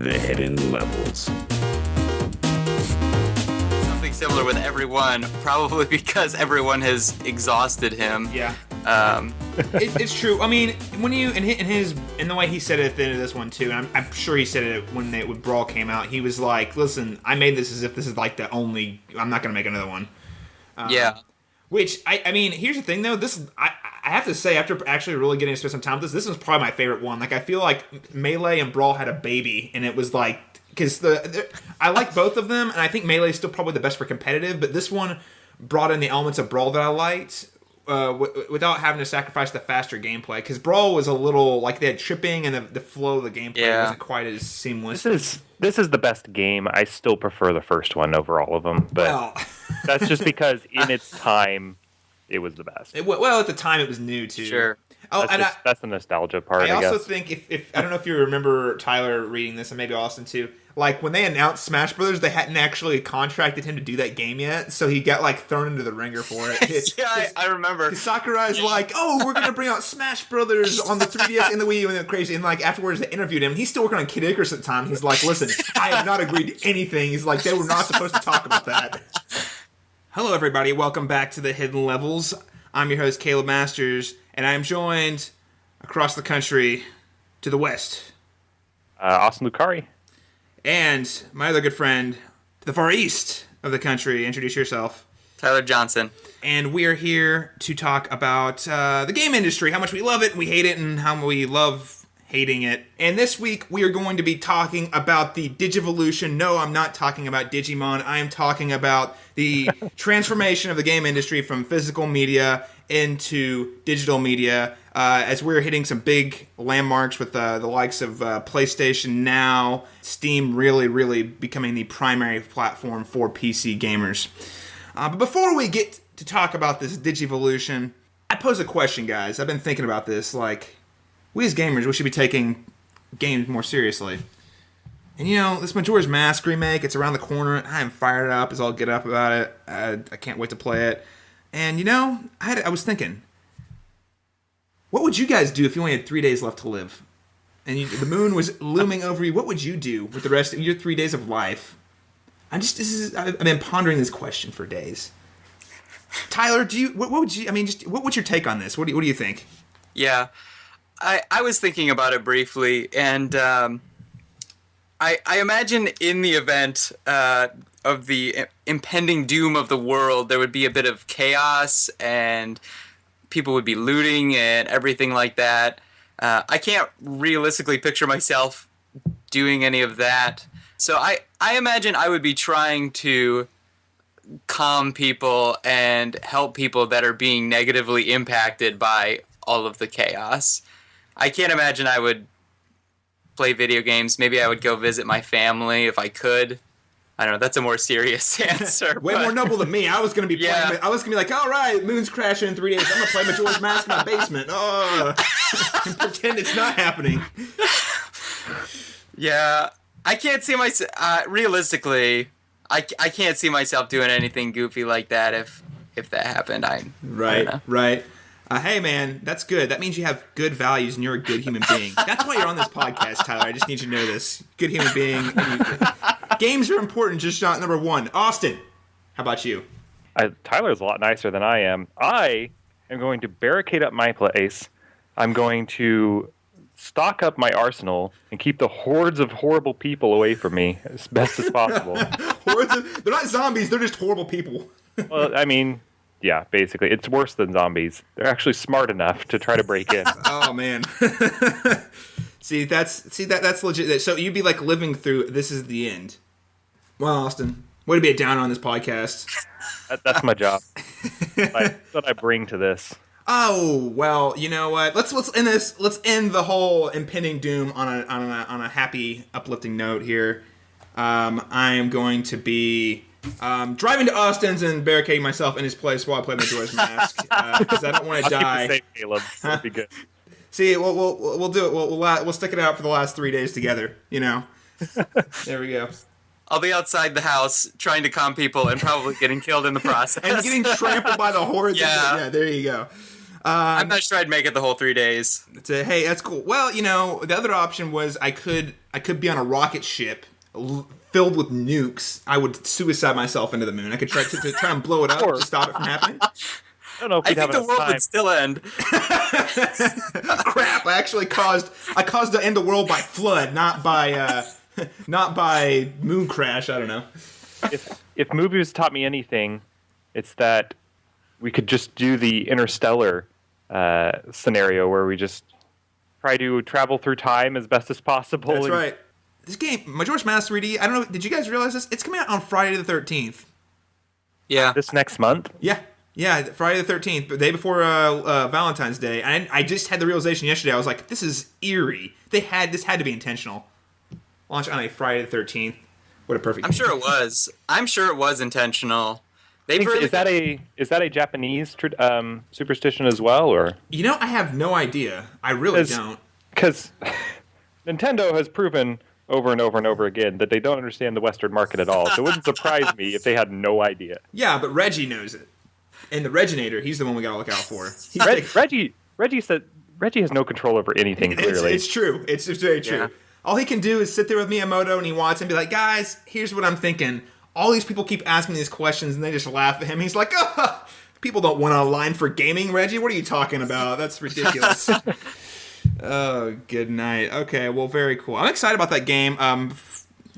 the hidden levels. Something similar with everyone, probably because everyone has exhausted him. Yeah. It's true. I mean, when you in the way he said it at the end of this one too, and I'm sure he said it when Brawl came out. He was like, "Listen, I made this as if this is like the only. I'm not gonna make another one." Yeah. Which I mean, here's the thing though. This is I have to say, after actually really getting to spend some time with this was probably my favorite one. Like, I feel like Melee and Brawl had a baby, and it was like, because I like both of them, and I think Melee is still probably the best for competitive, but this one brought in the elements of Brawl that I liked. Without having to sacrifice the faster gameplay, because Brawl was a little like they had tripping and the flow of the gameplay wasn't quite as seamless. This is the best game. I still prefer the first one over all of them, but that's just because in its time it was the best. Well, at the time it was new too. Sure. Oh, that's the nostalgia part. I also think if I don't know if you remember Tyler reading this, and maybe Austin too. Like, when they announced Smash Brothers, they hadn't actually contracted him to do that game yet, so he got like thrown into the ringer for it. Yeah, I remember. Because Sakurai's like, "Oh, we're gonna bring out Smash Brothers on the 3DS and the Wii U," and they're crazy. And like afterwards, they interviewed him. He's still working on Kid Icarus at the time. He's like, "Listen, I have not agreed to anything." He's like, "They were not supposed to talk about that." Hello, everybody. Welcome back to the Hidden Levels. I'm your host, Caleb Masters, and I'm joined across the country to the west, Austin Lucari. and my other good friend to the far east of the country. Introduce yourself. Tyler Johnson. And we are here to talk about the game industry, how much we love it and we hate it, and how we love hating it. And this week we are going to be talking about the Digivolution. No, I'm not talking about Digimon. I am talking about the transformation of the game industry from physical media into digital media, as we're hitting some big landmarks with the likes of PlayStation Now, Steam really becoming the primary platform for PC gamers. But before we get to talk about this Digivolution, I pose a question, guys. I've been thinking about this. Like, we as gamers, we should be taking games more seriously. And you know, this Majora's Mask remake, it's around the corner. I am fired up as I'll get up about it. I can't wait to play it. And you know, I was thinking, what would you guys do if you only had 3 days left to live? And the moon was looming over you. What would you do with the rest of your 3 days of life? I've been pondering this question for days. Tyler, what what's your take on this? What do you think? Yeah, I was thinking about it briefly, and I imagine in the event of the impending doom of the world, there would be a bit of chaos, and people would be looting and everything like that. I can't realistically picture myself doing any of that. So I imagine I would be trying to calm people and help people that are being negatively impacted by all of the chaos. I can't imagine I would play video games. Maybe I would go visit my family if I could. I don't know. That's a more serious answer. Way more noble than me. I was gonna be playing. I was gonna be like, all right, moon's crashing in 3 days. I'm gonna play Majora's Mask in my basement. Oh, and pretend it's not happening. Yeah, I can't see myself. Realistically, I can't see myself doing anything goofy like that if that happened. I don't know. Right. Hey, man, that's good. That means you have good values and you're a good human being. That's why you're on this podcast, Tyler. I just need you to know this. Good human being. Games are important, just not number one. Austin, how about you? Tyler's a lot nicer than I am. I am going to barricade up my place. I'm going to stock up my arsenal and keep the hordes of horrible people away from me as best as possible. They're not zombies, they're just horrible people. Well, I mean, yeah, basically. It's worse than zombies. They're actually smart enough to try to break in. Oh, man. See, that's legit. So you'd be like living through, this is the end. Well, Austin, way to be a downer on this podcast. That's my job. That's what I bring to this. Oh, well, you know what? Let's end this. Let's end the whole impending doom on a happy, uplifting note here. I am going to be driving to Austin's and barricading myself in his place while I play Majora's Mask because I don't want to die. Keep it safe, Caleb. That'd be good. See, we'll do it. We'll stick it out for the last 3 days together. You know. There we go. I'll be outside the house trying to calm people and probably getting killed in the process. And getting trampled by the hordes. Yeah. Yeah, there you go. I'm not sure I'd make it the whole 3 days. Hey, that's cool. Well, the other option was I could be on a rocket ship filled with nukes. I would suicide myself into the moon. I could try and blow it up to stop it from happening. I don't know if I think the world would still end. Crap! I caused to end the world by flood, not by moon crash. I don't know. If movies taught me anything, it's that we could just do the Interstellar scenario where we just try to travel through time as best as possible. That's right. This game, Majora's Mask 3D, I don't know, did you guys realize this? It's coming out on Friday the 13th. Yeah. This next month? Yeah, Friday the 13th, the day before Valentine's Day. And I just had the realization yesterday. I was like, this is eerie. This had to be intentional. Launch on a Friday the 13th. What a perfect I'm sure it was. I'm sure it was intentional. Is that a Japanese superstition as well, or? I have no idea. I really don't. Because Nintendo has proven over and over and over again that they don't understand the Western market at all. So it wouldn't surprise me if they had no idea. Yeah, but Reggie knows it. And the Reginator, he's the one we gotta look out for. Reggie said Reggie has no control over anything, clearly. It's true. It's very true. Yeah. All he can do is sit there with Miyamoto and Iwata and be like, guys, here's what I'm thinking. All these people keep asking these questions and they just laugh at him. He's like, oh, people don't want a line for gaming, Reggie. What are you talking about? That's ridiculous. Oh, good night. Okay, well, very cool. I'm excited about that game. I'm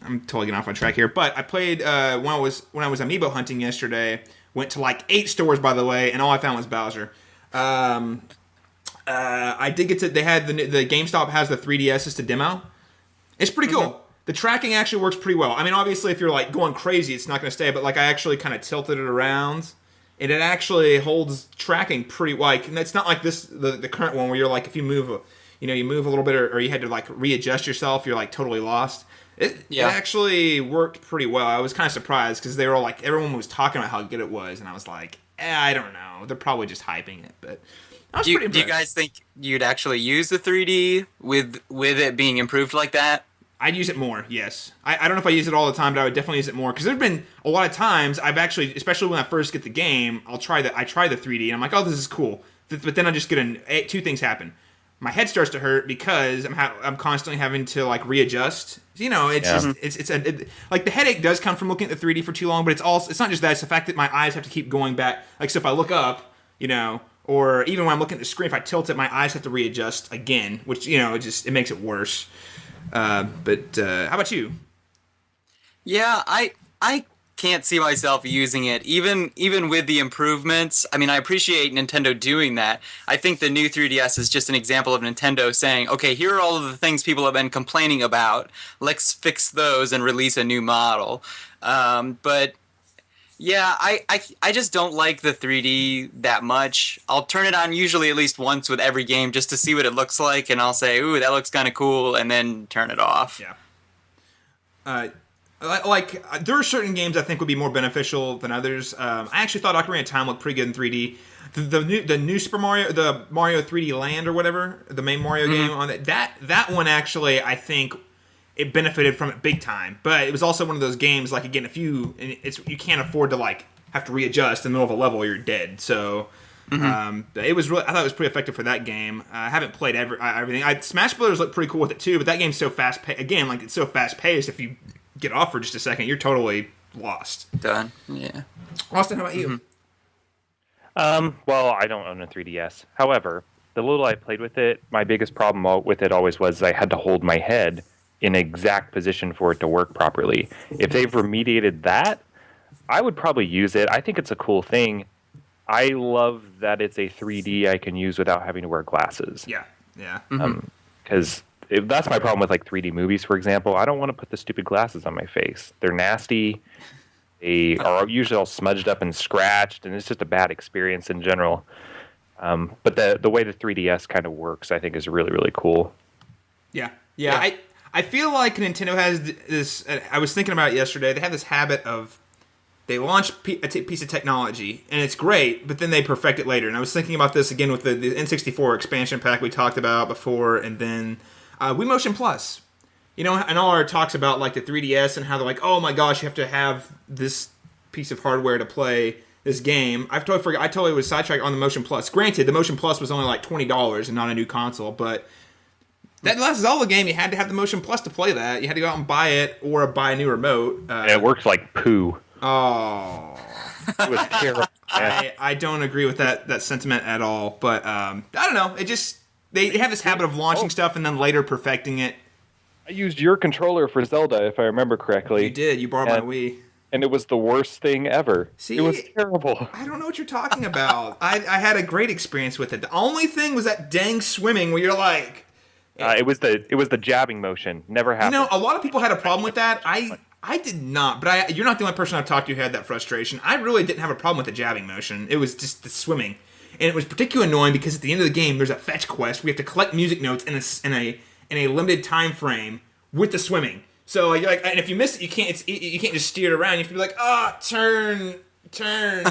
totally getting off my track here, but I played when I was amiibo hunting yesterday. Went to like 8 stores, by the way, and all I found was Bowser. I did get to. They had the GameStop has the 3DSs to demo. It's pretty cool. Mm-hmm. The tracking actually works pretty well. I mean, obviously, if you're like going crazy, it's not going to stay. But like, I actually kind of tilted it around, and it actually holds tracking pretty. Like, and it's not like the current one where you're like, if you move, you move a little bit, or you had to like readjust yourself, you're like totally lost. It actually worked pretty well. I was kind of surprised because they were all like, everyone was talking about how good it was, and I was like, I don't know. They're probably just hyping it, but I was pretty impressed. Do you guys think you'd actually use the 3D with it being improved like that? I'd use it more, yes. I don't know if I use it all the time, but I would definitely use it more. Because there's been a lot of times I've actually, especially when I first get the game, I try the 3D, and I'm like, oh, this is cool. But then I just get two things happen. My head starts to hurt because I'm constantly having to like readjust. Like the headache does come from looking at the 3D for too long, but it's not just that. It's the fact that my eyes have to keep going back. Like, so if I look up, or even when I'm looking at the screen, if I tilt it, my eyes have to readjust again, which it makes it worse. But how about you? Yeah, I can't see myself using it, even with the improvements. I mean, I appreciate Nintendo doing that. I think the new 3DS is just an example of Nintendo saying, okay, here are all of the things people have been complaining about. Let's fix those and release a new model. But yeah, I just don't like the 3D that much. I'll turn it on usually at least once with every game just to see what it looks like, and I'll say, ooh, that looks kind of cool, and then turn it off. Yeah. There are certain games I think would be more beneficial than others. I actually thought Ocarina of Time looked pretty good in 3D. The new Super Mario, the Mario 3D Land or whatever, the main Mario game on that one actually, I think it benefited from it big time. But it was also one of those games, like, again, you can't afford to like have to readjust in the middle of a level or you're dead. So it was really, I thought it was pretty effective for that game. I haven't played everything. Smash Brothers looked pretty cool with it too, but that game's so fast paced. Again, like, it's so fast paced. If you get off for just a second, you're totally lost. Done. Yeah. Austin, how about you? Well, I don't own a 3DS. However, the little I played with it, my biggest problem with it always was I had to hold my head in an exact position for it to work properly. If they've remediated that, I would probably use it. I think it's a cool thing. I love that it's a 3D I can use without having to wear glasses. Yeah. Because that's my problem with like 3D movies, for example. I don't want to put the stupid glasses on my face. They're nasty. They are usually all smudged up and scratched, and it's just a bad experience in general. But the way the 3DS kind of works, I think, is really, really cool. Yeah. I feel like Nintendo has this. I was thinking about it yesterday. They have this habit of they launch a piece of technology, and it's great, but then they perfect it later. And I was thinking about this again with the N64 expansion pack we talked about before, and then Wii Motion Plus. And all our talks about like the 3DS and how they're like, oh my gosh, you have to have this piece of hardware to play this game. I totally forgot. I totally was sidetracked on the Motion Plus. Granted, the Motion Plus was only like $20 and not a new console, but that last Zelda game, you had to have the Motion Plus to play that. You had to go out and buy it or buy a new remote. And it works like poo. Oh. It was terrible. I don't agree with that sentiment at all. But I don't know. It just they have this habit of launching stuff and then later perfecting it. I used your controller for Zelda, if I remember correctly. You did. You borrowed my Wii. And it was the worst thing ever. See, it was terrible. I don't know what you're talking about. I had a great experience with it. The only thing was that dang swimming where you're like... It was the jabbing motion. Never happened. You know, a lot of people had a problem with that. I did not, but you're not the only person I've talked to who had that frustration. I really didn't have a problem with the jabbing motion. It was just the swimming. And it was particularly annoying because at the end of the game, there's a fetch quest. We have to collect music notes in a limited time frame with the swimming. So you're like, and if you miss it, you can't just steer it around. You have to be like, turn.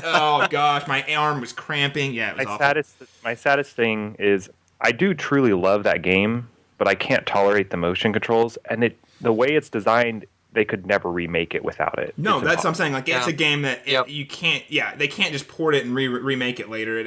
Oh gosh, my arm was cramping. Yeah, it was awful. My saddest thing is I do truly love that game, but I can't tolerate the motion controls, and the way it's designed, they could never remake it without it. No, that's what I'm saying. Like, it's a game that you can't. Yeah, they can't just port it and remake it later.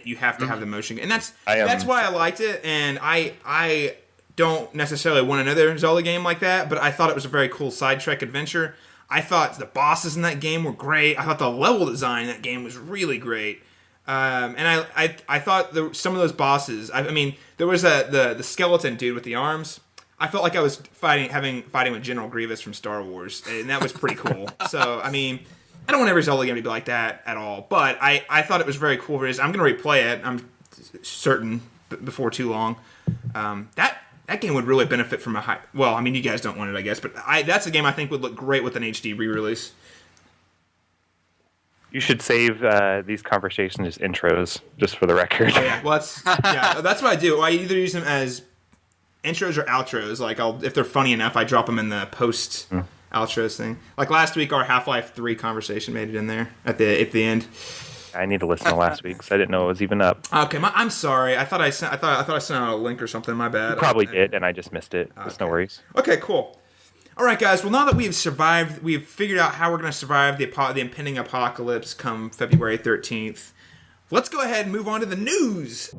You have to have the motion, and that's why I liked it. And I don't necessarily want another Zelda game like that, but I thought it was a very cool side trek adventure. I thought the bosses in that game were great. I thought the level design in that game was really great. And I thought some of those bosses. I mean, there was the skeleton dude with the arms. I felt like I was fighting with General Grievous from Star Wars, and that was pretty cool. So I mean, I don't want every Zelda game to be like that at all, but I thought it was very cool. I'm going to replay it. I'm certain before too long. That game would really benefit from a high. Well, I mean, you guys don't want it, I guess, but that's a game I think would look great with an HD re-release. You should save these conversations as intros, just for the record. Oh, yeah, well, that's what I do. I either use them as intros or outros. Like, if they're funny enough, I drop them in the post outros thing. Like last week, our Half-Life 3 conversation made it in there at the end. I need to listen to last week because I didn't know it was even up. Okay, I'm sorry. I thought I sent out a link or something. My bad. You probably did, and I just missed it. There's no worries. Okay, cool. All right, guys. Well, now that we've figured out how we're going to survive the impending apocalypse come February 13th, let's go ahead and move on to the news.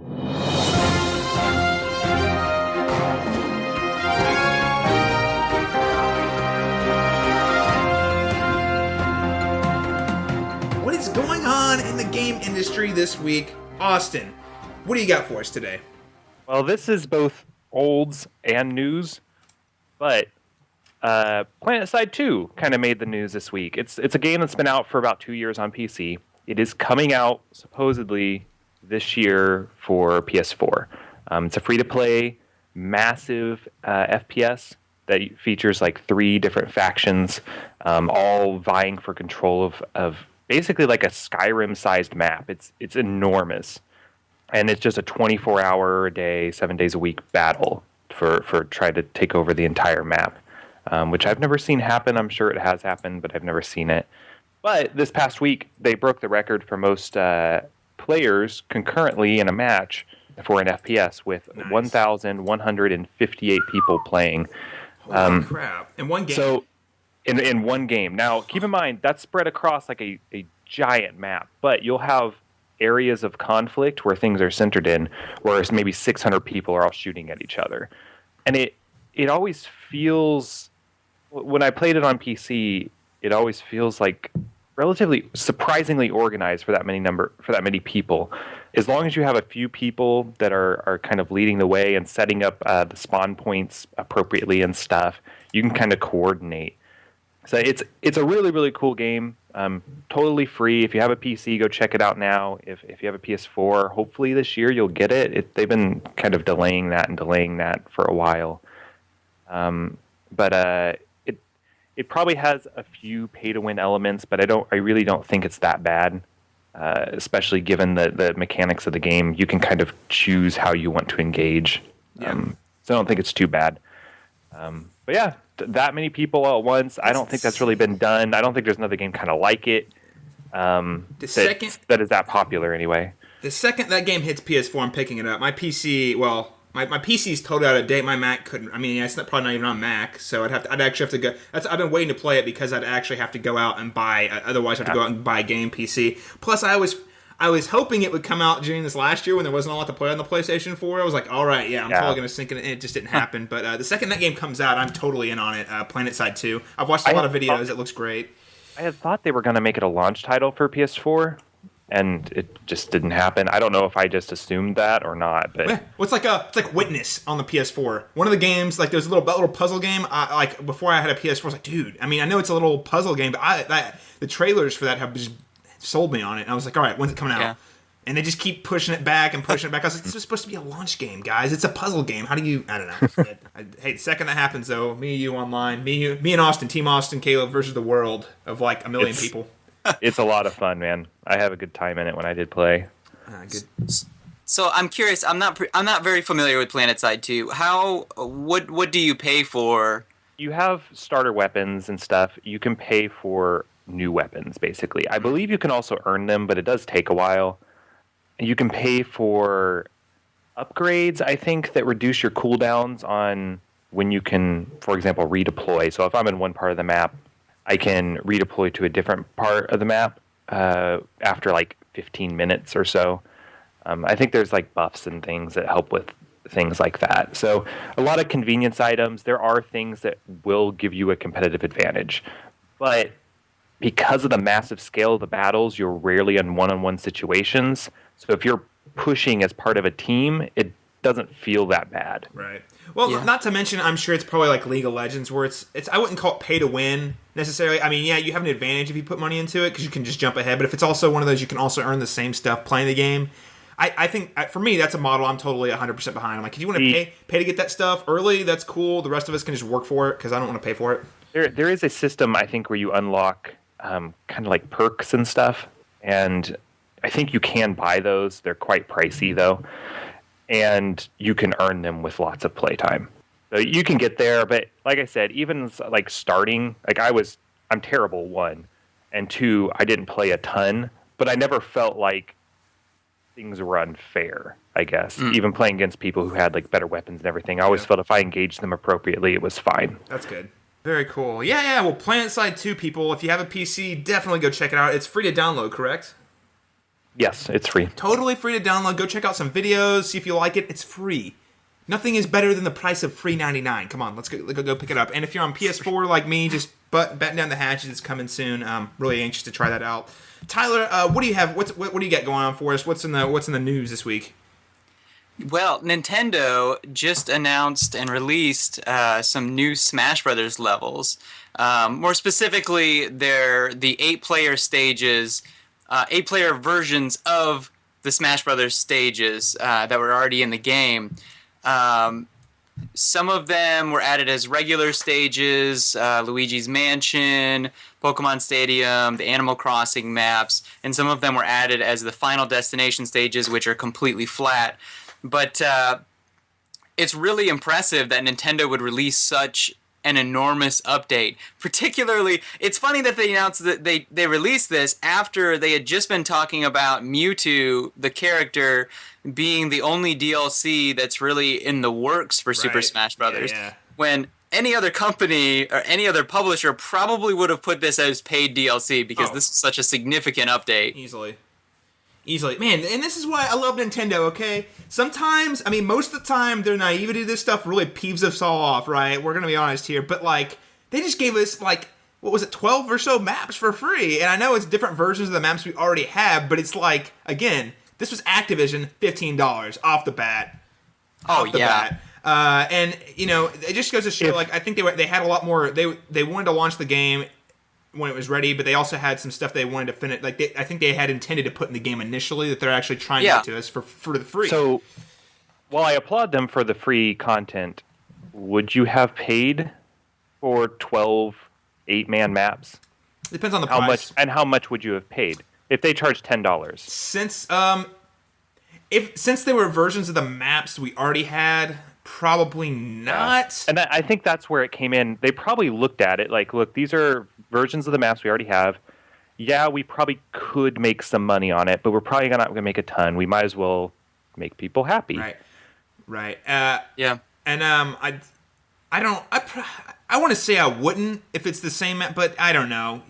What is going on in the game industry this week? Austin, what do you got for us today? Well, this is both olds and news, but Planetside 2 kind of made the news this week. It's a game that's been out for about 2 years on PC. It is coming out supposedly this year for PS4. It's a free-to-play, massive FPS that features like 3 different factions, all vying for control of basically like a Skyrim-sized map. It's enormous, and it's just a 24-hour a day, 7 days a week battle for trying to take over the entire map, which I've never seen happen. I'm sure it has happened, but I've never seen it. But this past week, they broke the record for most players concurrently in a match for an FPS with 1,158 people playing. Holy crap! In one game. So, in one game. Now, keep in mind, that's spread across like a giant map, but you'll have areas of conflict where things are centered in, where maybe 600 people are all shooting at each other. And it always feels, when I played it on PC, it always feels like relatively surprisingly organized for that many people. As long as you have a few people that are kind of leading the way and setting up the spawn points appropriately and stuff, you can kind of coordinate. So it's a really, really cool game. Totally free. If you have a PC, go check it out now. If you have a PS4, hopefully this year you'll get it. They've been kind of delaying that for a while. But it probably has a few pay-to-win elements, but I really don't think it's that bad. Especially given the mechanics of the game, you can kind of choose how you want to engage. Yeah. So I don't think it's too bad. But yeah, that many people all at once, I don't think that's really been done. I don't think there's another game kind of like it that is that popular anyway. The second that game hits PS4, I'm picking it up. My My PC's totally out of date. My Mac couldn't. I mean, it's probably not even on Mac, so I'd actually have to go. I've been waiting to play it because I'd actually have to go out and buy. Otherwise, I'd have to go out and buy a game PC. Plus, I was hoping it would come out during this last year when there wasn't a lot to play on the PlayStation 4. I was like, all right, I'm totally going to sink in it. It just didn't happen. But the second that game comes out, I'm totally in on it. Planetside 2. I've watched a lot of videos. It looks great. I had thought they were going to make it a launch title for PS4, and it just didn't happen. I don't know if I just assumed that or not. But well, it's like Witness on the PS4. One of the games, like there's a little puzzle game. Like before I had a PS4, I was like, dude. I mean, I know it's a little puzzle game, but the trailers for that have just sold me on it. And I was like, all right, when's it coming out? Yeah. And they just keep pushing it back and pushing it back. I was like, this was supposed to be a launch game, guys. It's a puzzle game. How do you... I don't know. Hey, the second that happens, though, me and you online, me and Austin, Team Austin, Caleb versus the world of like a million people. It's a lot of fun, man. I have a good time in it when I did play. Good. So I'm curious. I'm not very familiar with Planetside 2. What do you pay for? You have starter weapons and stuff. You can pay for new weapons, basically. I believe you can also earn them, but it does take a while. You can pay for upgrades, I think, that reduce your cooldowns on when you can, for example, redeploy. So if I'm in one part of the map, I can redeploy to a different part of the map after like 15 minutes or so. I think there's like buffs and things that help with things like that. So a lot of convenience items. There are things that will give you a competitive advantage. But because of the massive scale of the battles, you're rarely in one-on-one situations. So if you're pushing as part of a team, it doesn't feel that bad. Right. Well, not to mention, I'm sure it's probably like League of Legends, where it's I wouldn't call it pay to win necessarily. I mean, yeah, you have an advantage if you put money into it because you can just jump ahead. But if it's also one of those, you can also earn the same stuff playing the game. I think for me, that's a model I'm totally 100% behind. I'm like, if you want to pay to get that stuff early, that's cool. The rest of us can just work for it because I don't want to pay for it. There is a system, I think, where you unlock kind of like perks and stuff, and I think you can buy those. They're quite pricey, though, and you can earn them with lots of playtime. So you can get there, but like I said, even like starting, like I'm terrible, 1, and 2, I didn't play a ton, but I never felt like things were unfair, I guess. Even playing against people who had like better weapons and everything, I always felt if I engaged them appropriately, it was fine. That's good. Very cool. Yeah. Well, Planetside 2, people, if you have a PC, definitely go check it out. It's free to download, correct? Yes, it's free. Totally free to download. Go check out some videos, see if you like it. It's free. Nothing is better than the price of free $99. Come on, let's go pick it up. And if you're on PS4 like me, just batten down the hatches. It's coming soon. I'm really anxious to try that out. Tyler, what do you have? What do you got going on for us? What's in the news this week? Well, Nintendo just announced and released some new Smash Brothers levels. More specifically, they're the 8-player stages, 8-player versions of the Smash Brothers stages that were already in the game. Some of them were added as regular stages, Luigi's Mansion, Pokemon Stadium, the Animal Crossing maps, and some of them were added as the Final Destination stages, which are completely flat. But it's really impressive that Nintendo would release such an enormous update. Particularly, it's funny that they announced that they released this after they had just been talking about Mewtwo, the character, being the only DLC that's really in the works for Super Smash Brothers. Yeah. When any other company or any other publisher probably would have put this as paid DLC because this is such a significant update. Easily. Man, and this is why I love Nintendo, okay? Sometimes, I mean, most of the time, their naivety to this stuff really peeves us all off, right? We're going to be honest here. But, like, they just gave us, like, 12 or so maps for free? And I know it's different versions of the maps we already have, but it's like, again, this was Activision, $15 off the bat. And, you know, it just goes to show, like, I think they had a lot more, they wanted to launch the game when it was ready, but they also had some stuff they wanted to finish. Like I think they had intended to put in the game initially that they're actually trying to get to us for the free. So, while I applaud them for the free content, would you have paid for 12 8-man maps? Depends on the price. How much would you have paid if they charged $10? Since they were versions of the maps we already had. Probably not. And I think that's where it came in. They probably looked at it like, look, these are versions of the maps we already have. Yeah, we probably could make some money on it, but we're probably not going to make a ton. We might as well make people happy. Right. Right. Yeah. And I don't. I want to say I wouldn't if it's the same map, but I don't know.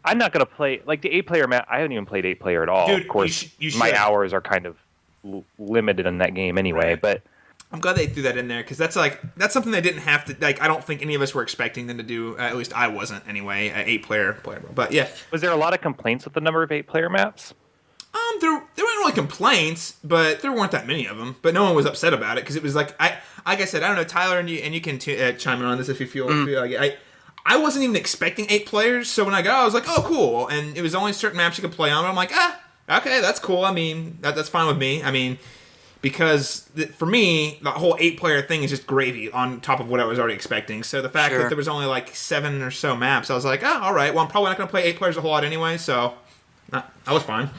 I'm not gonna play like the 8-player map. I haven't even played 8-player at all. Dude, of course, you my should. hours are kind of limited in that game anyway. Right. But I'm glad they threw that in there because that's something they didn't have to. Like, I don't think any of us were expecting them to do. At least I wasn't anyway. An 8-player player, but yeah. was there a lot of complaints with the number of 8-player maps? There weren't really complaints, but there weren't that many of them. But no one was upset about it because it was like I said, I don't know, Tyler, and you can chime in on this if you feel like it. I wasn't even expecting 8 players, so when I got, I was like, oh, cool. And it was only certain maps you could play on. But I'm like, okay, that's cool. I mean, that's fine with me. I mean, because for me, the whole 8-player thing is just gravy on top of what I was already expecting. So the fact that there was only like 7 or so maps, I was like, oh, all right. Well, I'm probably not going to play 8 players a whole lot anyway, so I was fine.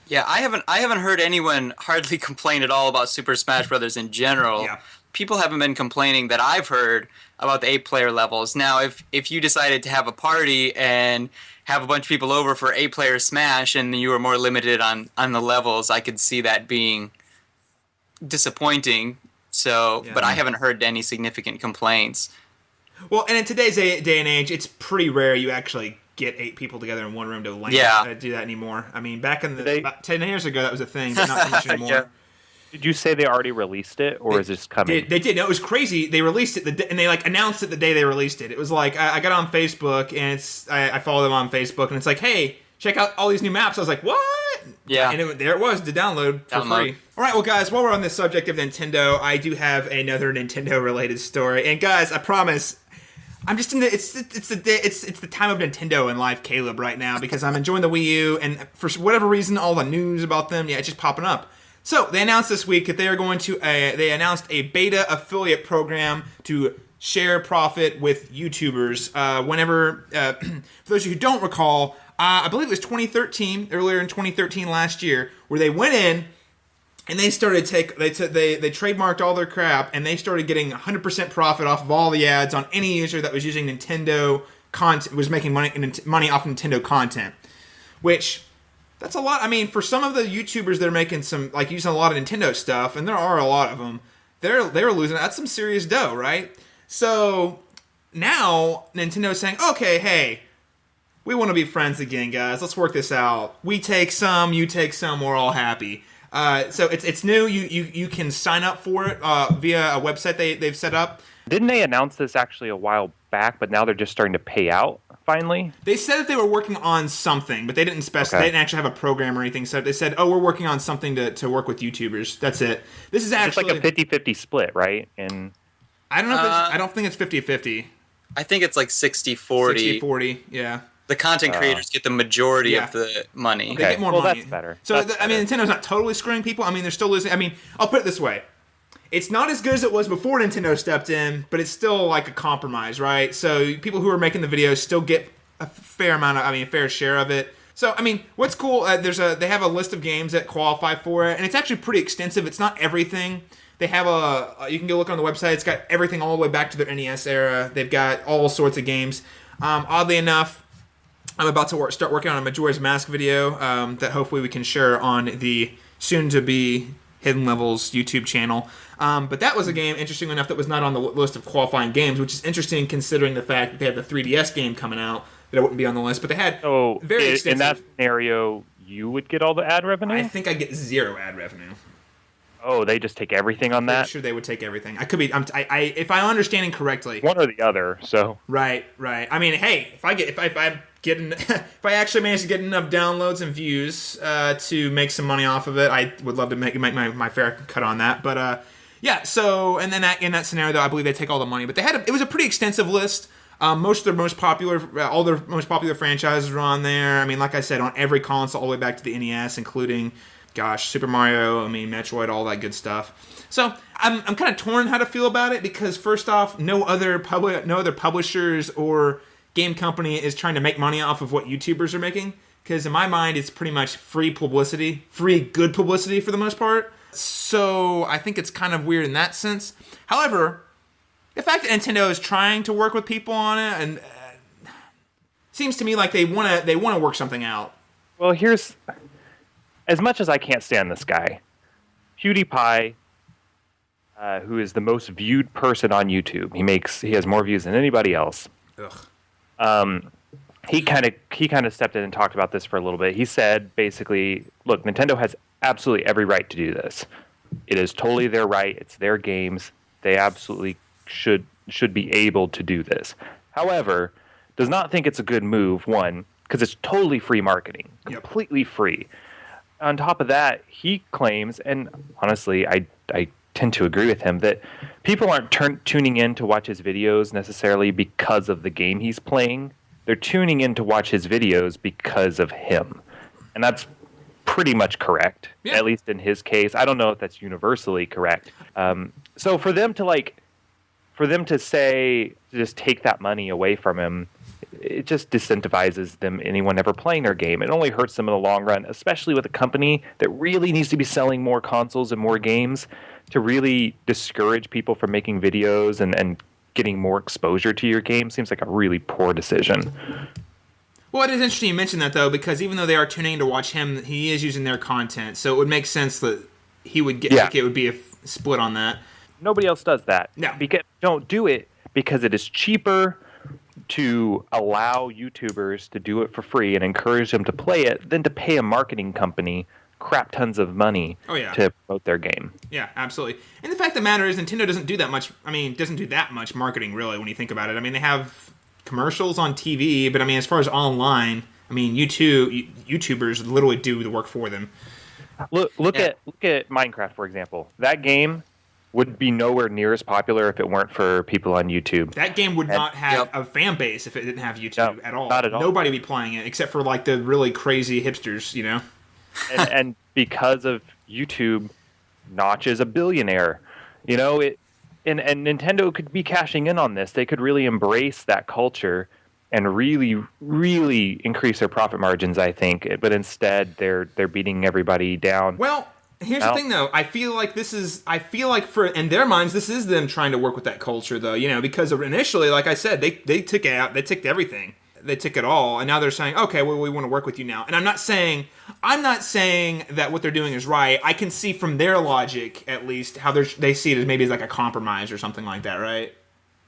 Yeah, I haven't heard anyone hardly complain at all about Super Smash Brothers in general. Yeah. People haven't been complaining that I've heard about the 8-player levels. Now, if you decided to have a party and have a bunch of people over for 8-player Smash and you were more limited on the levels, I could see that being disappointing. So, but I haven't heard any significant complaints. Well, and in today's day and age, it's pretty rare you actually get 8 people together in one room to do that anymore. I mean, back in about 10 years ago, that was a thing, but not so much anymore. Yeah. Did you say they already released it, or is this coming? They did. No, it was crazy. They released it, and they announced it the day they released it. It was like I got on Facebook, and I follow them on Facebook, and it's like, hey, check out all these new maps. I was like, what? Yeah. And there it was to download for free. All right, well, guys, while we're on this subject of Nintendo, I do have another Nintendo-related story. And guys, I promise, I'm just in the it's the time of Nintendo and Live Caleb right now because I'm enjoying the Wii U, and for whatever reason, all the news about them, it's just popping up. So they announced this week that they are going to they announced a beta affiliate program to share profit with YouTubers. For those of you who don't recall, I believe it was 2013, earlier in 2013 last year, where they went in and they started they trademarked all their crap and they started getting 100% profit off of all the ads on any user that was using Nintendo content, was making money off Nintendo content, which that's a lot. I mean, for some of the YouTubers that are making some, like, using a lot of Nintendo stuff, and there are a lot of them, they're losing. That's some serious dough, right? So now Nintendo's saying, okay, hey, we want to be friends again, guys. Let's work this out. We take some, you take some, we're all happy. So it's new. You can sign up for it via a website they've set up. Didn't they announce this actually a while back, but now they're just starting to pay out finally? They said that they were working on something, but they didn't specify. They didn't actually have a program or anything. So they said, oh, we're working on something to work with YouTubers. That's it. This is actually... It's like a 50-50 split, right? And I don't know if I don't think it's 50-50. I think it's like 60-40. 60-40, yeah. The content creators get the majority of the money. They get more money. That's better. So, I mean, Nintendo's not totally screwing people. I mean, they're still losing. I mean, I'll put it this way. It's not as good as it was before Nintendo stepped in, but it's still like a compromise, right? So people who are making the videos still get a fair share of it. So, I mean, what's cool, they have a list of games that qualify for it, and it's actually pretty extensive. It's not everything. They have you can go look on the website. It's got everything all the way back to their NES era. They've got all sorts of games. Oddly enough, I'm about to start working on a Majora's Mask video that hopefully we can share on the soon-to-be Hidden Levels YouTube channel. But that was a game, interesting enough, that was not on the list of qualifying games, which is interesting considering the fact that they had the 3DS game coming out that it wouldn't be on the list. But they had very extensive... In that scenario, you would get all the ad revenue? I think I'd get 0 ad revenue. Oh, they just take everything on that? I'm sure they would take everything. I could be... if I'm understanding correctly... One or the other, so... Right. I mean, hey, if I actually manage to get enough downloads and views to make some money off of it, I would love to make my fair cut on that. But yeah, so and then in that scenario, though, I believe they take all the money. But it was a pretty extensive list. All their most popular franchises were on there. I mean, like I said, on every console, all the way back to the NES, including, Super Mario. I mean, Metroid, all that good stuff. So I'm kind of torn how to feel about it because first off, no other publishers or game company is trying to make money off of what YouTubers are making, because in my mind it's pretty much free good publicity for the most part. So I think it's kind of weird in that sense. However, the fact that Nintendo is trying to work with people on it and seems to me like they want to work something out. Well, here's, as much as I can't stand this guy, PewDiePie, who is the most viewed person on YouTube. He has more views than anybody else. Ugh. He kind of stepped in and talked about this for a little bit. He said basically, look, Nintendo has absolutely every right to do this. It is totally their right. It's their games. They absolutely should be able to do this. However, does not think it's a good move, one, because it's totally free marketing, completely free. On top of that, he claims, and honestly, I tend to agree with him, that people aren't tuning in to watch his videos necessarily because of the game he's playing. They're tuning in to watch his videos because of him. And that's pretty much correct, at least in his case. I don't know if that's universally correct. So for them to say, just take that money away from him, it just disincentivizes anyone ever playing their game. It only hurts them in the long run, especially with a company that really needs to be selling more consoles and more games to really discourage people from making videos and getting more exposure to your game. Seems like a really poor decision. Well, it is interesting you mention that, though, because even though they are tuning in to watch him, he is using their content, so it would make sense that he would get, like, it would be a split on that. Nobody else does that. No. Don't do it because it is cheaper to allow YouTubers to do it for free and encourage them to play it than to pay a marketing company crap tons of money to promote their game. Yeah, absolutely. And the fact of the matter is Nintendo doesn't do that much. I mean, doesn't do that much marketing, really, when you think about it. I mean, they have commercials on TV, but I mean, as far as online, I mean, YouTubers literally do the work for them. Look at Minecraft, for example. That game would be nowhere near as popular if it weren't for people on YouTube. That game would not have a fan base if it didn't have YouTube at all. Not at all. Nobody would be playing it except for like the really crazy hipsters, you know? and because of YouTube, Notch is a billionaire. You know, and Nintendo could be cashing in on this. They could really embrace that culture and really, really increase their profit margins, I think. But instead, they're beating everybody down. Well, here's the thing, though. I feel like for in their minds, this is them trying to work with that culture, though. You know, because initially, like I said, they took it out. They took everything. They took it all, and now they're saying, okay, well, we want to work with you now. And I'm not saying that what they're doing is right. I can see from their logic, at least, how they see it as maybe as like a compromise or something like that, right?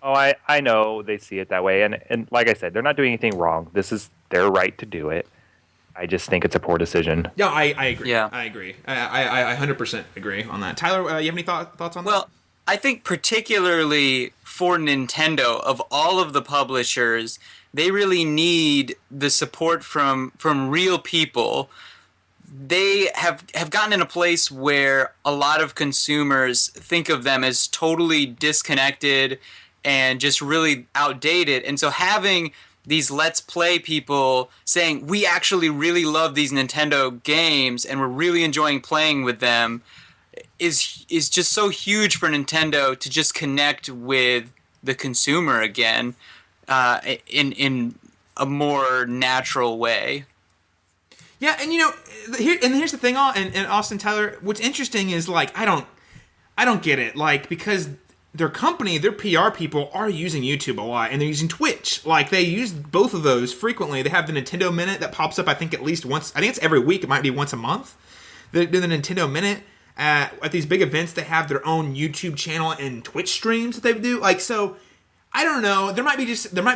Oh, I know they see it that way, and like I said, they're not doing anything wrong. This is their right to do it. I just think it's a poor decision. Yeah, I agree. Yeah. I agree. I 100% agree on that. Tyler, you have any thoughts on that? Well, I think particularly for Nintendo, of all of the publishers, they really need the support from real people. They have gotten in a place where a lot of consumers think of them as totally disconnected and just really outdated. And so having these Let's Play people saying, we actually really love these Nintendo games and we're really enjoying playing with them is just so huge for Nintendo to just connect with the consumer again in a more natural way. Yeah, and you know, here's the thing, and Austin, Tyler, what's interesting is, like, I don't get it, like, because their company, their PR people are using YouTube a lot, and they're using Twitch. Like, they use both of those frequently. They have the Nintendo Minute that pops up, I think, at least once. I think it's every week. It might be once a month. They do the Nintendo Minute. At these big events, they have their own YouTube channel and Twitch streams that they do. Like, so, I don't know. There might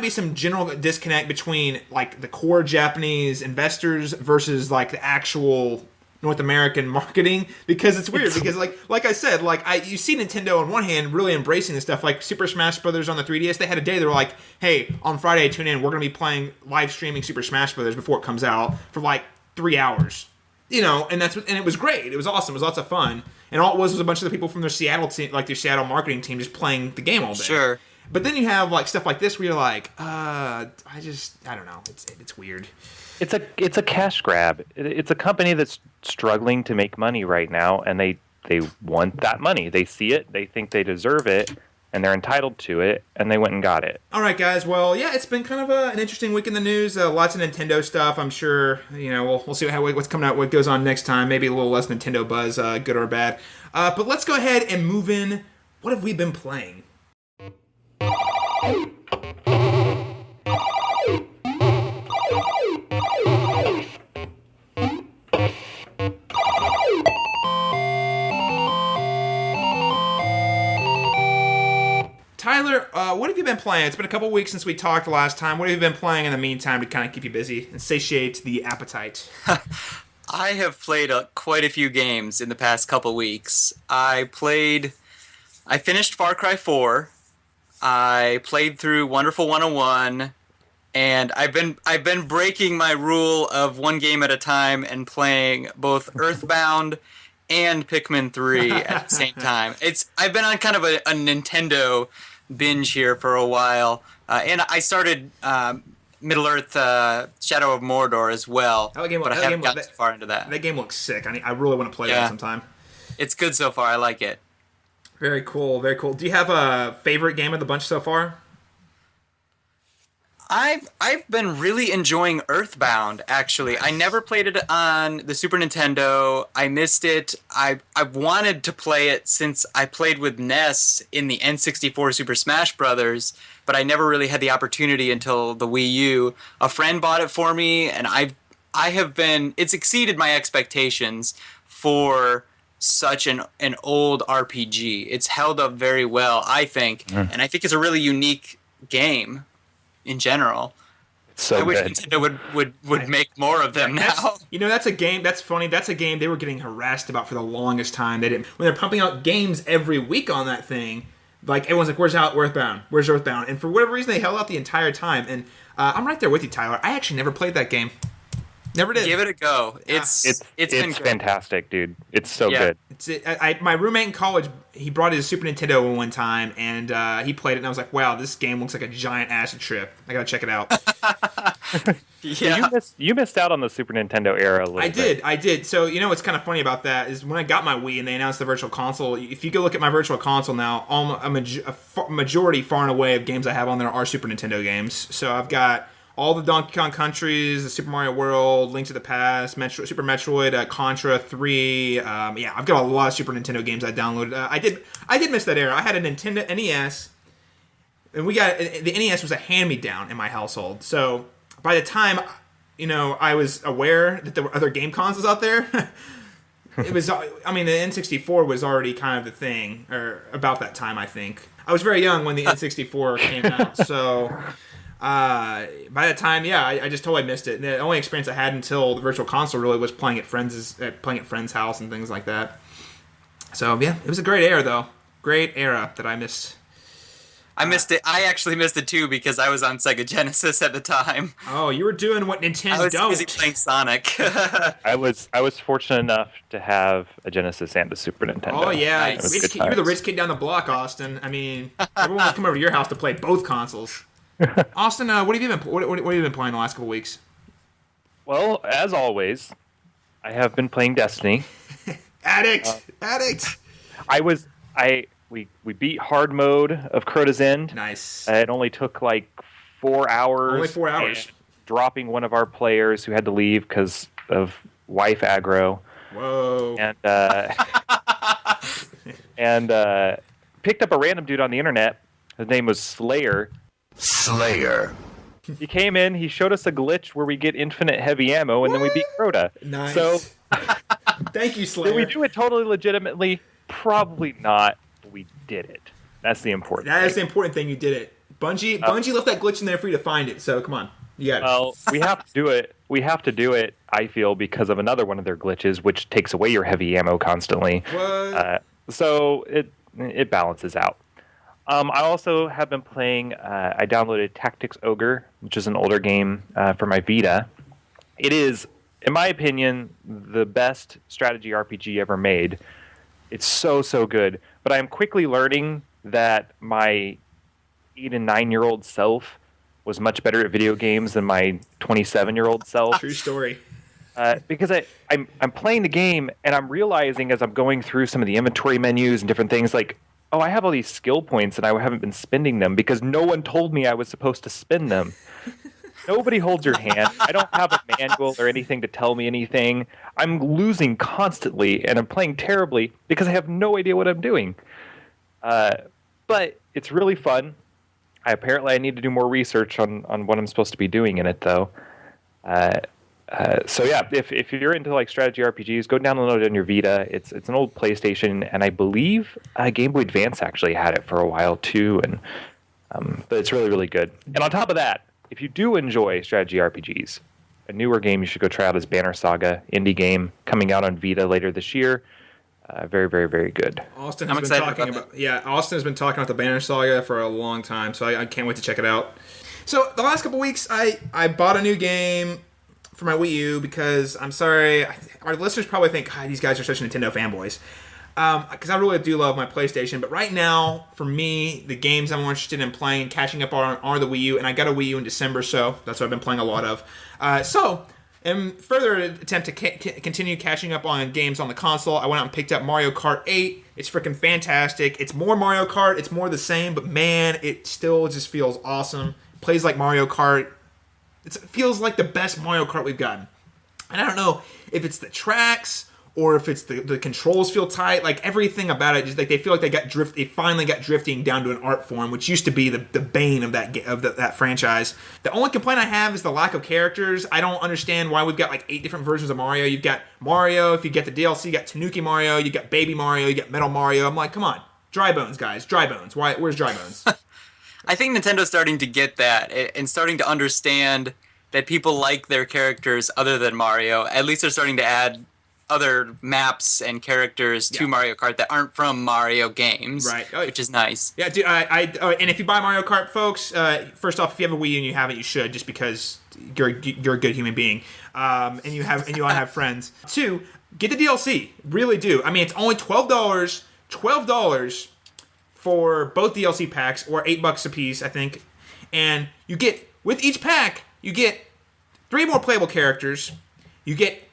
be some general disconnect between, like, the core Japanese investors versus, like, the actual North American marketing, because it's weird. Because like I said, you see Nintendo on one hand really embracing this stuff, like Super Smash Brothers on the 3DS. They had a day they were like, "Hey, on Friday, tune in. We're going to be playing live streaming Super Smash Brothers before it comes out for like 3 hours." You know, and it was great. It was awesome. It was lots of fun. And all it was a bunch of the people from their Seattle team, like their Seattle marketing team, just playing the game all day. Sure. But then you have like stuff like this where you're like, I don't know. It's weird. It's a cash grab. It's a company that's struggling to make money right now, and they want that money. They see it, they think they deserve it, and they're entitled to it, and they went and got it. All right, guys. Well, yeah, it's been kind of an interesting week in the news. Lots of Nintendo stuff. I'm sure, you know, we'll see what's coming out, what goes on next time. Maybe a little less Nintendo buzz, good or bad. But let's go ahead and move in. What have we been playing? what have you been playing? It's been a couple weeks since we talked last time. What have you been playing in the meantime to kind of keep you busy and satiate the appetite? I have played quite a few games in the past couple weeks. I finished Far Cry 4. I played through Wonderful 101, and I've been breaking my rule of one game at a time and playing both Earthbound and Pikmin 3 at the same time. I've been on kind of a Nintendo binge here for a while, and I started Middle-earth Shadow of Mordor as well, but I haven't gotten too far into that. That game looks sick. I really want to play that sometime. It's good so far. I like it. Very cool, very cool. Do you have a favorite game of the bunch so far? I've been really enjoying Earthbound, actually. I never played it on the Super Nintendo. I missed it. I've wanted to play it since I played with Ness in the N64 Super Smash Brothers, but I never really had the opportunity until the Wii U. A friend bought it for me, and it's exceeded my expectations for such an old RPG. It's held up very well, I think, and I think it's a really unique game in general. So I wish good. Nintendo would make more of them now. That's a game. That's funny. That's a game they were getting harassed about for the longest time. When they're pumping out games every week on that thing, like everyone's like, "Where's Earthbound? Where's Earthbound?" And for whatever reason, they held out the entire time. And I'm right there with you, Tyler. I actually never played that game. Never did. Give it a go. It's been fantastic, dude. It's so good. My roommate in college, he brought his Super Nintendo one time, and he played it, and I was like, wow, this game looks like a giant acid trip. I gotta check it out. Yeah. You missed out on the Super Nintendo era a little bit. I did. So, what's kind of funny about that is when I got my Wii and they announced the Virtual Console, if you go look at my Virtual Console now, a majority far and away of games I have on there are Super Nintendo games. So I've got all the Donkey Kong Countries, the Super Mario World, Link to the Past, Super Metroid, Contra 3. I've got a lot of Super Nintendo games I downloaded. I did miss that era. I had a Nintendo NES, and the NES was a hand-me-down in my household. So by the time, I was aware that there were other game consoles out there, the N64 was already kind of the thing, or about that time, I think. I was very young when the N64 came out, so by that time, I just totally missed it. And the only experience I had until the Virtual Console really was playing at friends' house and things like that. So it was a great era, though. Great era that I missed. I missed it. I actually missed it too because I was on Sega Genesis at the time. Oh, you were doing what Nintendo don't. I was busy playing Sonic. I was fortunate enough to have a Genesis and a Super Nintendo. Oh yeah, Nice. You're the rich kid down the block, Austin. Everyone would come over to your house to play both consoles. Austin, what have you been playing the last couple weeks? Well, as always, I have been playing Destiny. Addict. We beat hard mode of Crota's End. Nice. It only took like 4 hours. Only 4 hours. Dropping one of our players who had to leave because of wife aggro. Whoa. And picked up a random dude on the internet. His name was Slayer. He came in, he showed us a glitch where we get infinite heavy ammo, and then we beat Crota. Nice. So, thank you, Slayer. did we do it totally legitimately? Probably not. We did it. That's the important thing. That is the important thing. You did it. Bungie left that glitch in there for you to find it. So come on, you got it. Well, we have to do it. We have to do it, I feel, because of another one of their glitches, which takes away your heavy ammo constantly. What? So it balances out. I also have been playing, I downloaded Tactics Ogre, which is an older game for my Vita. It is, in my opinion, the best strategy RPG ever made. It's so good. But I am quickly learning that my 8 and 9-year-old self was much better at video games than my 27-year-old self. True story. Because I'm playing the game, and I'm realizing as I'm going through some of the inventory menus and different things, like, oh, I have all these skill points and I haven't been spending them because no one told me I was supposed to spend them. Nobody holds your hand. I don't have a manual or anything to tell me anything. I'm losing constantly and I'm playing terribly because I have no idea what I'm doing. But it's really fun. I need to do more research on what I'm supposed to be doing in it, though. So yeah, if you're into like strategy RPGs, go download it on your Vita. It's an old PlayStation, and I believe Game Boy Advance actually had it for a while too. And But it's really, really good. And on top of that, if you do enjoy strategy RPGs, a newer game you should go try out is Banner Saga, indie game coming out on Vita later this year. Very, very, very good. Austin I'm has been excited talking about about Austin has been talking about the Banner Saga for a long time, so I can't wait to check it out. So the last couple weeks, I bought a new game for my Wii U because I'm sorry, our listeners probably think, God, these guys are such Nintendo fanboys. Because I really do love my PlayStation, but right now, for me, the games I'm more interested in playing, catching up on, are the Wii U, and I got a Wii U in December, so that's what I've been playing a lot of. In further attempt to continue catching up on games on the console, I went out and picked up Mario Kart 8. It's freaking fantastic. It's more Mario Kart. It's more the same, but man, it still just feels awesome. It plays like Mario Kart. It feels like the best Mario Kart we've gotten. And I don't know if it's the tracks or if it's the controls feel tight. Like everything about it, just like they feel like they finally got drifting down to an art form, which used to be the bane of that franchise. The only complaint I have is the lack of characters. I don't understand why we've got like 8 different versions of Mario. You've got Mario, if you get the DLC, you got Tanuki Mario, you got Baby Mario, you got Metal Mario. I'm like, come on, Dry Bones, guys, Dry Bones. Where's Dry Bones? I think Nintendo's starting to get that and starting to understand that people like their characters other than Mario. At least they're starting to add other maps and characters to Mario Kart that aren't from Mario games, right? Which is nice. Yeah, dude. And if you buy Mario Kart, folks, first off, if you have a Wii U and you haven't, you should, just because you're a good human being, and you want to have friends. 2, get the DLC. Really do. I mean, it's only $12 for both DLC packs, or $8 a piece, I think. And you get, with each pack, you get 3 more playable characters. You get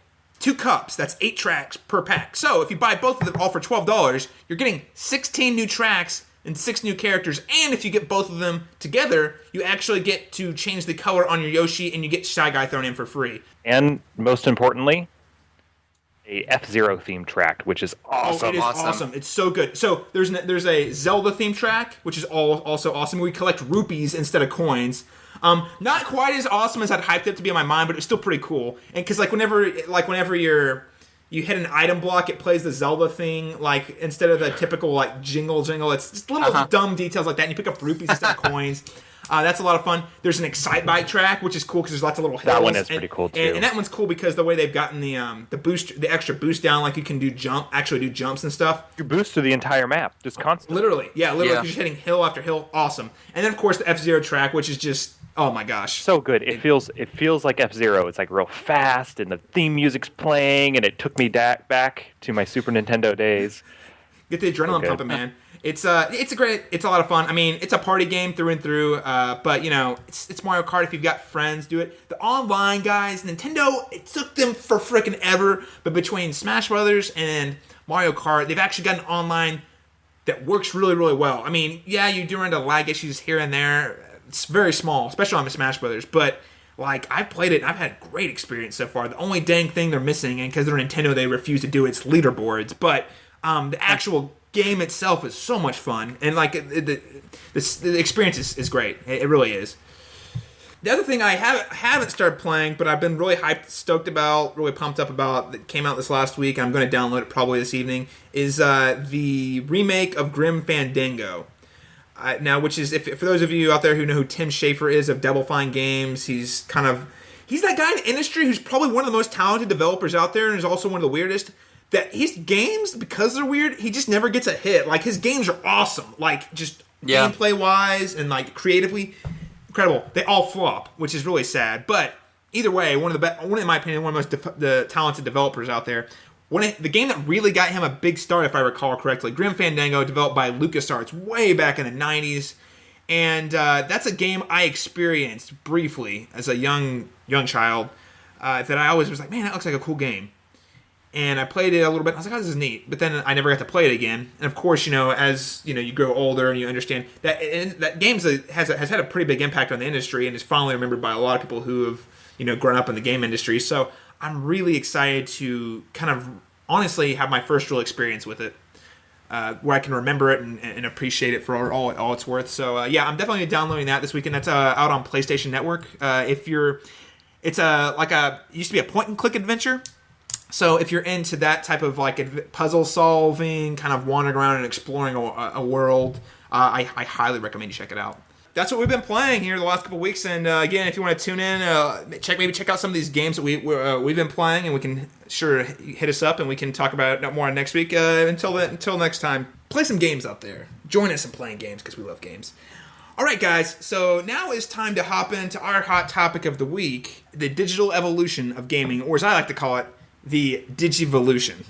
2 cups. That's 8 tracks per pack. So if you buy both of them all for $12, you're getting 16 new tracks and 6 new characters. And if you get both of them together, you actually get to change the color on your Yoshi, and you get Shy Guy thrown in for free. And most importantly, a F-Zero themed track, which is awesome. Oh, it is awesome. It's so good. So there's a Zelda themed track, which is also awesome. We collect rupees instead of coins. Not quite as awesome as I'd hyped it to be in my mind, but it's still pretty cool. And because whenever you hit an item block, it plays the Zelda thing, like instead of the typical like jingle. It's just little dumb details like that. And you pick up rupees instead of coins. That's a lot of fun. There's an Excite Bike track, which is cool because there's lots of little hills. That one is pretty cool too. And that one's cool because the way they've gotten the extra boost down, like you can do jumps and stuff. You boost through the entire map, just constantly. Literally, because you're hitting hill after hill. Awesome. And then of course the F-Zero track, which is just, oh my gosh, so good. It feels like F-Zero. It's like real fast, and the theme music's playing, and it took me back to my Super Nintendo days. Get the adrenaline pumping, man. It's a lot of fun. I mean, it's a party game through and through. But you know, it's Mario Kart. If you've got friends, do it. The online guys, Nintendo, it took them for frickin' ever. But between Smash Brothers and Mario Kart, they've actually got an online that works really, really well. I mean, yeah, you do run into lag issues here and there. It's very small, especially on the Smash Brothers. But like, I've played it and I've had a great experience so far. The only dang thing they're missing, and because they're Nintendo, they refuse to do its leaderboards. But the actual game itself is so much fun, and like the experience is great. It really is. The other thing I haven't started playing, but I've been really stoked about, really pumped up about, that came out this last week, and I'm going to download it probably this evening, is the remake of Grim Fandango. Now, which is, for those of you out there who know who Tim Schafer is of Double Fine Games, he's that guy in the industry who's probably one of the most talented developers out there, and is also one of the weirdest. That his games, because they're weird, he just never gets a hit. Like, his games are awesome. Like, just gameplay-wise and, like, creatively, incredible. They all flop, which is really sad. But either way, in my opinion, one of the most talented developers out there. The game that really got him a big start, if I recall correctly, Grim Fandango, developed by LucasArts way back in the 90s. And that's a game I experienced briefly as a young child that I always was like, man, that looks like a cool game. And I played it a little bit. I was like, oh, this is neat. But then I never got to play it again. And of course, you know, as you know, you grow older and you understand that games has had a pretty big impact on the industry, and is fondly remembered by a lot of people who have, you know, grown up in the game industry. So I'm really excited to kind of honestly have my first real experience with it, where I can remember it and appreciate it for all it's worth. So I'm definitely downloading that this weekend. That's out on PlayStation Network. It used to be a point and click adventure. So if you're into that type of like puzzle solving, kind of wandering around and exploring a world, I highly recommend you check it out. that's what we've been playing here the last couple weeks. And again, if you want to tune in, check out some of these games that we've been playing, and we can hit us up and we can talk about it more next week. Until next time, play some games out there. Join us in playing games because we love games. All right, guys. So now it's time to hop into our hot topic of the week: the digital evolution of gaming, or as I like to call it, the Digivolution.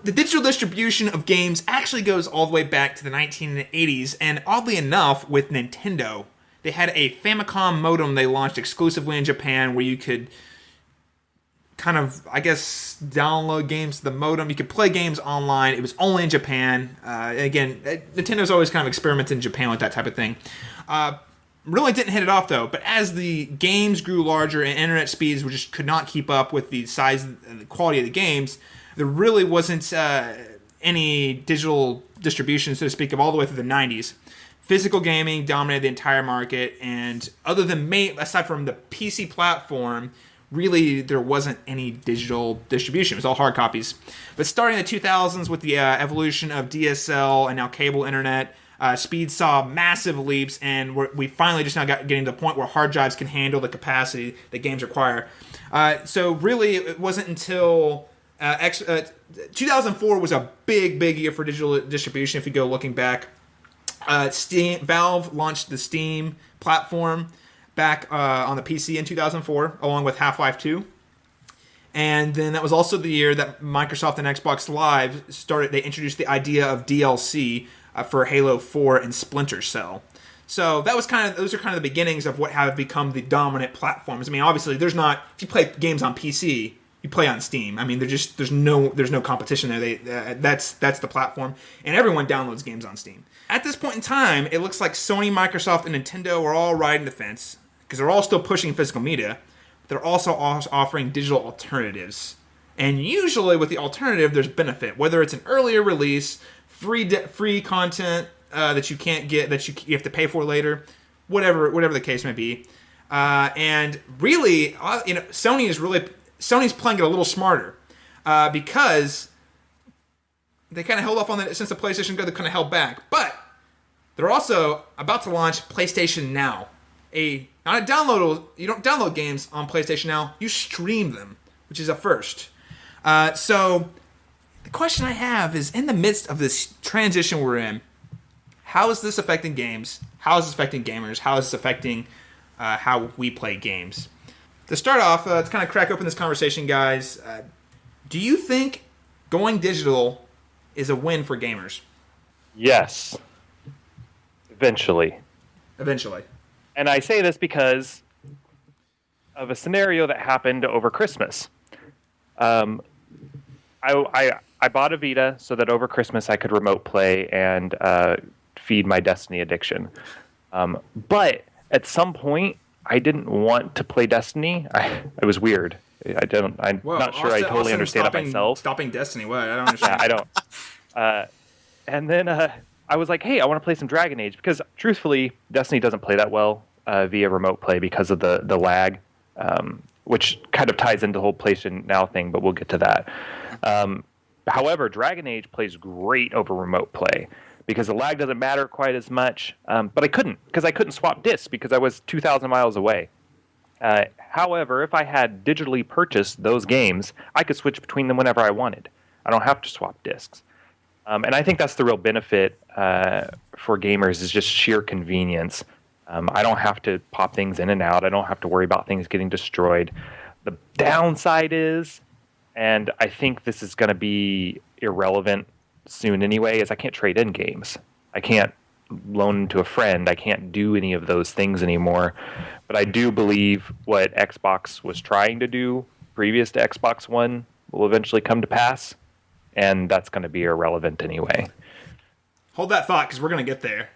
The digital distribution of games actually goes all the way back to the 1980s, and oddly enough, with Nintendo, they had a Famicom modem they launched exclusively in Japan where you could kind of, I guess, download games to the modem. You could play games online. It was only in Japan. Again, Nintendo's always kind of experimented in Japan with that type of thing. Really didn't hit it off, though. But as the games grew larger and internet speeds just could not keep up with the size and the quality of the games, there really wasn't any digital distribution, so to speak, of all the way through the 90s. Physical gaming dominated the entire market, and aside from the PC platform, really there wasn't any digital distribution. It was all hard copies. But starting in the 2000s with the evolution of DSL and now cable internet, speed saw massive leaps, and we finally just now getting to the point where hard drives can handle the capacity that games require. So really, it wasn't until 2004 was a big year for digital distribution. If you go looking back, Valve launched the Steam platform back on the PC in 2004, along with Half-Life 2. And then that was also the year that Microsoft and Xbox Live they introduced the idea of DLC for Halo 4 and Splinter Cell. So those are kind of the beginnings of what have become the dominant platforms. I mean, obviously, if you play games on PC, you play on Steam. I mean, there's no competition there. That's the platform, and everyone downloads games on Steam. At this point in time, it looks like Sony, Microsoft, and Nintendo are all riding the fence because they're all still pushing physical media. But they're also offering digital alternatives, and usually with the alternative, there's benefit. Whether it's an earlier release, free content that you can't get, that you have to pay for later, whatever the case may be. And really, Sony's playing it a little smarter because they kind of held off on that since the PlayStation Go. They kind of held back, but they're also about to launch PlayStation Now. Not a downloadable. You don't download games on PlayStation Now. You stream them, which is a first. So the question I have is, in the midst of this transition we're in, how is this affecting games? How is this affecting gamers? How is this affecting how we play games? To start off, let's kind of crack open this conversation, guys. Do you think going digital is a win for gamers? Yes. Eventually. And I say this because of a scenario that happened over Christmas. I bought a Vita so that over Christmas I could remote play and feed my Destiny addiction. But at some point, I didn't want to play Destiny. It was weird. I'm not sure I totally understand it myself. Stopping Destiny, what? I don't understand. Yeah, I don't. And then I was like, hey, I want to play some Dragon Age, because truthfully, Destiny doesn't play that well via remote play because of the lag, which kind of ties into the whole PlayStation Now thing, but we'll get to that. However, Dragon Age plays great over remote play because the lag doesn't matter quite as much, but I couldn't swap discs because I was 2,000 miles away. However, if I had digitally purchased those games, I could switch between them whenever I wanted. I don't have to swap discs. And I think that's the real benefit for gamers, is just sheer convenience. I don't have to pop things in and out. I don't have to worry about things getting destroyed. The downside is, and I think this is going to be irrelevant soon anyway, is I can't trade in games. I can't loan to a friend. I can't do any of those things anymore. But I do believe what Xbox was trying to do previous to Xbox One will eventually come to pass, and that's going to be irrelevant anyway. Hold that thought, because we're going to get there.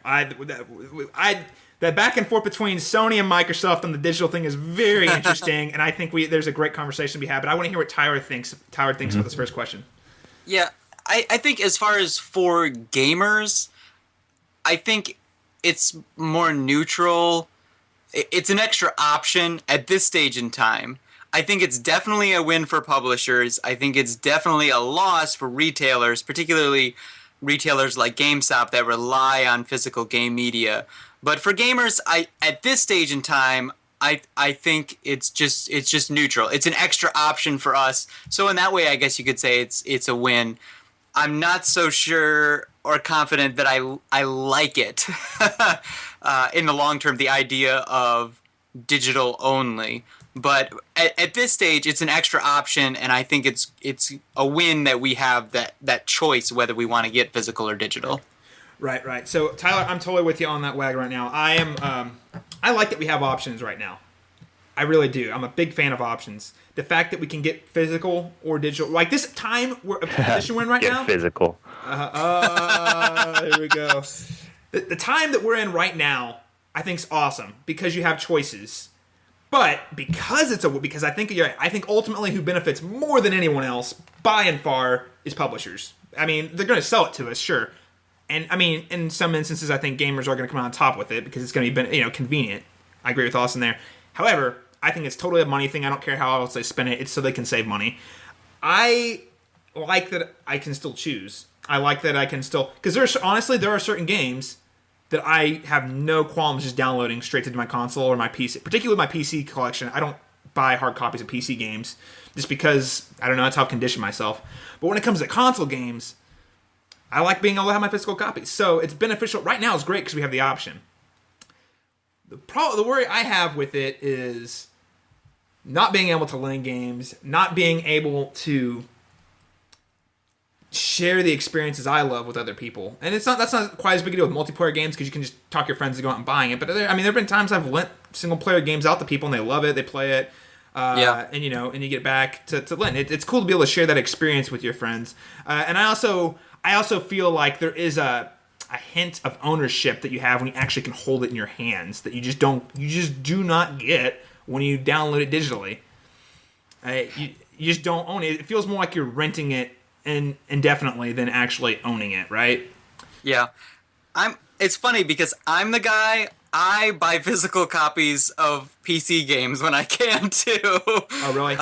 That back and forth between Sony and Microsoft on the digital thing is very interesting, and I think there's a great conversation to be had. But I want to hear what Tyler thinks. About this first question. Yeah, I think as far as for gamers, I think it's more neutral. It's an extra option at this stage in time. I think it's definitely a win for publishers. I think it's definitely a loss for retailers, particularly retailers like GameStop that rely on physical game media. But for gamers, at this stage in time, I think it's just neutral. It's an extra option for us. So in that way, I guess you could say it's a win. I'm not so sure or confident that I like it in the long term, the idea of digital only. But at this stage, it's an extra option, and I think it's a win that we have that choice whether we want to get physical or digital. Right. So Tyler, I'm totally with you on that wagon right now. I like that we have options right now. I really do. I'm a big fan of options. The fact that we can get physical or digital, like this time we're position we're in right now. Get physical. Here we go. The time that we're in right now, I think is awesome because you have choices. But because I think you're right, I think ultimately who benefits more than anyone else, by and far, is publishers. I mean, they're going to sell it to us, sure. And I mean, in some instances, I think gamers are going to come out on top with it because it's going to be, convenient. I agree with Austin there. However, I think it's totally a money thing. I don't care how else they spend it. It's so they can save money. I like that I can still choose. I like that I can still, because there are certain games that I have no qualms just downloading straight to my console or my PC, particularly my PC collection. I don't buy hard copies of PC games just because, I don't know, that's how I've conditioned myself. But when it comes to console games, I like being able to have my physical copies. So it's beneficial. Right now it's great because we have the option. The worry I have with it is not being able to lend games, not being able to share the experiences I love with other people. And that's not quite as big a deal with multiplayer games because you can just talk your friends to go out and buying it. But there have been times I've lent single player games out to people and they love it, they play it. And you get back to lend. It's cool to be able to share that experience with your friends. And I also feel like there is a hint of ownership that you have when you actually can hold it in your hands that you just do not get when you download it digitally. You just don't own it. It feels more like you're renting it indefinitely than actually owning it, right? Yeah. It's funny because I'm the guy, I buy physical copies of PC games when I can too. Oh, really?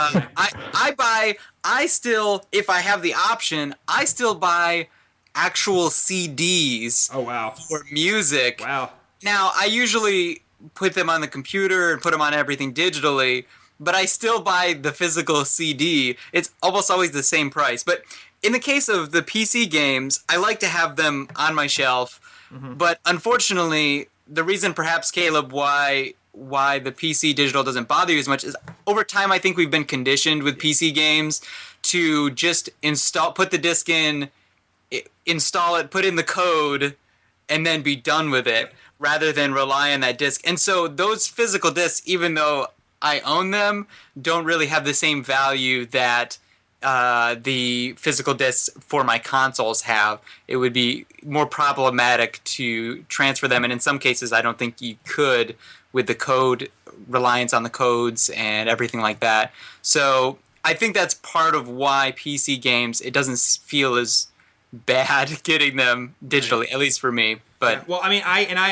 I still, if I have the option, I still buy actual CDs. Oh, wow. For music. Wow. Now, I usually put them on the computer and put them on everything digitally, but I still buy the physical CD. It's almost always the same price. But in the case of the PC games, I like to have them on my shelf. Mm-hmm. But unfortunately, the reason perhaps, Caleb, why the PC digital doesn't bother you as much is over time I think we've been conditioned with PC games to just put the disc in, install it, put in the code, and then be done with it, rather than rely on that disc. And so those physical discs, even though I own them, don't really have the same value that the physical discs for my consoles have. It would be more problematic to transfer them, and in some cases I don't think you could with the code, reliance on the codes and everything like that. So I think that's part of why PC games, it doesn't feel as bad getting them digitally, at least for me. But yeah. Well, I mean,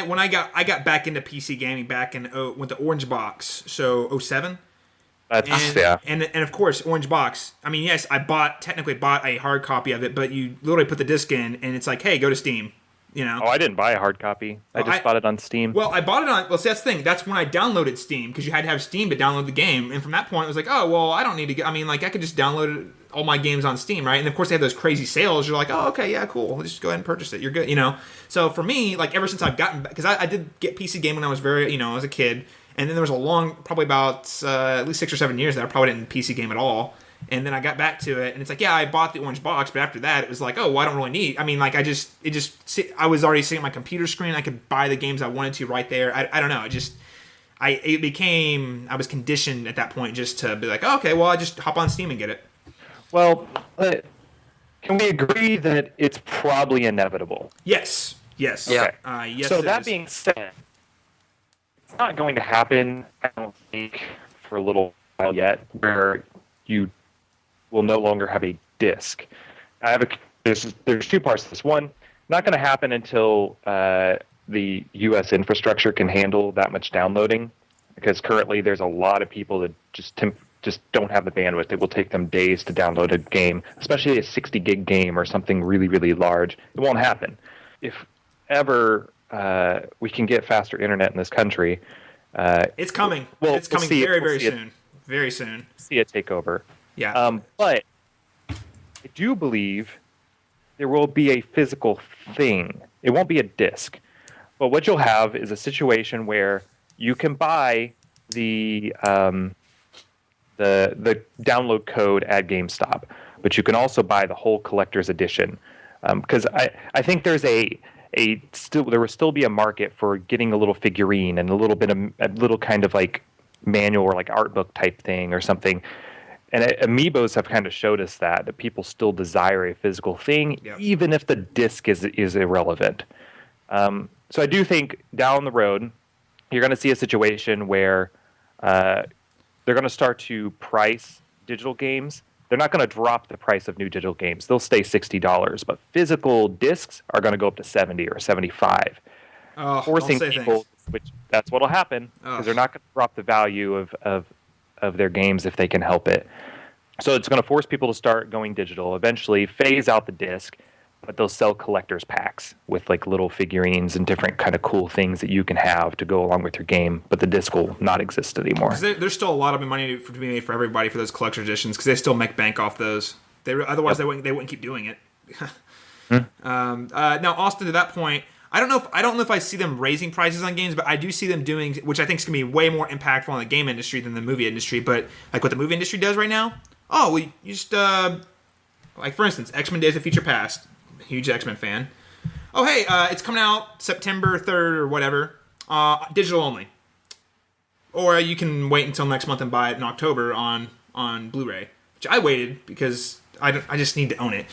when I got back into PC gaming back in with the Orange Box, so 07. And of course, Orange Box. I mean, yes, I technically bought a hard copy of it, but you literally put the disc in, and it's like, hey, go to Steam. Oh, I didn't buy a hard copy. I just bought it on Steam. Well, I bought it on. Well, see, that's the thing. That's when I downloaded Steam because you had to have Steam to download the game, and from that point, it was like, oh, well, I don't need to get. I mean, like, I could just download all my games on Steam, right? And of course, they have those crazy sales. You're like, oh, okay, yeah, cool. Just go ahead and purchase it. You're good, So for me, like, ever since I've gotten back, because I did get PC game when I was I was a kid. And then there was a long, probably about at least 6 or 7 years that I probably didn't PC game at all. And then I got back to it, and it's like, yeah, I bought the Orange Box, but after that, it was like, oh, well, I don't really need. I mean, like, I was already sitting at my computer screen. I could buy the games I wanted to right there. I don't know. I was conditioned at that point just to be like, oh, okay, well, I just hop on Steam and get it. Well, can we agree that it's probably inevitable? Yes. Yeah. Okay. Yes. So that being said, it's not going to happen, I don't think, for a little while yet, where you will no longer have a disc. There's two parts to this. One, not going to happen until the U.S. infrastructure can handle that much downloading, because currently there's a lot of people that just don't have the bandwidth. It will take them days to download a game, especially a 60 gig game or something really, really large. It won't happen. If ever we can get faster internet in this country, it's coming. Well, it's coming very soon. Very soon. See a takeover. Yeah. But I do believe there will be a physical thing. It won't be a disc. But what you'll have is a situation where you can buy the download code at GameStop, but you can also buy the whole collector's edition. Because I think there will still be a market for getting a little figurine and a little kind of like manual or like art book type thing or something. And Amiibos have kind of showed us that people still desire a physical thing, even if the disc is irrelevant. So I do think down the road, you're going to see a situation where they're going to start to price digital games. They're not going to drop the price of new digital games. They'll stay $60, but physical discs are going to go up to $70 or $75, forcing people to switch. That's what'll happen, because they're not going to drop the value of their games if they can help it. So it's going to force people to start going digital, eventually phase out the disc, but they'll sell collector's packs with like little figurines and different kind of cool things that you can have to go along with your game, but the disc will not exist anymore. There's still a lot of money to be made for everybody for those collector editions, because they still make bank off those. Otherwise, they wouldn't keep doing it. Now, Austin, to that point, I don't know if I see them raising prices on games, but I do see them doing, which I think is going to be way more impactful on the game industry than the movie industry. But like what the movie industry does right now, you just like for instance, X-Men Days of Future Past. Huge X-Men fan. Oh, hey, it's coming out September 3rd or whatever. Digital only. Or you can wait until next month and buy it in October on Blu-ray. Which I waited because I just need to own it.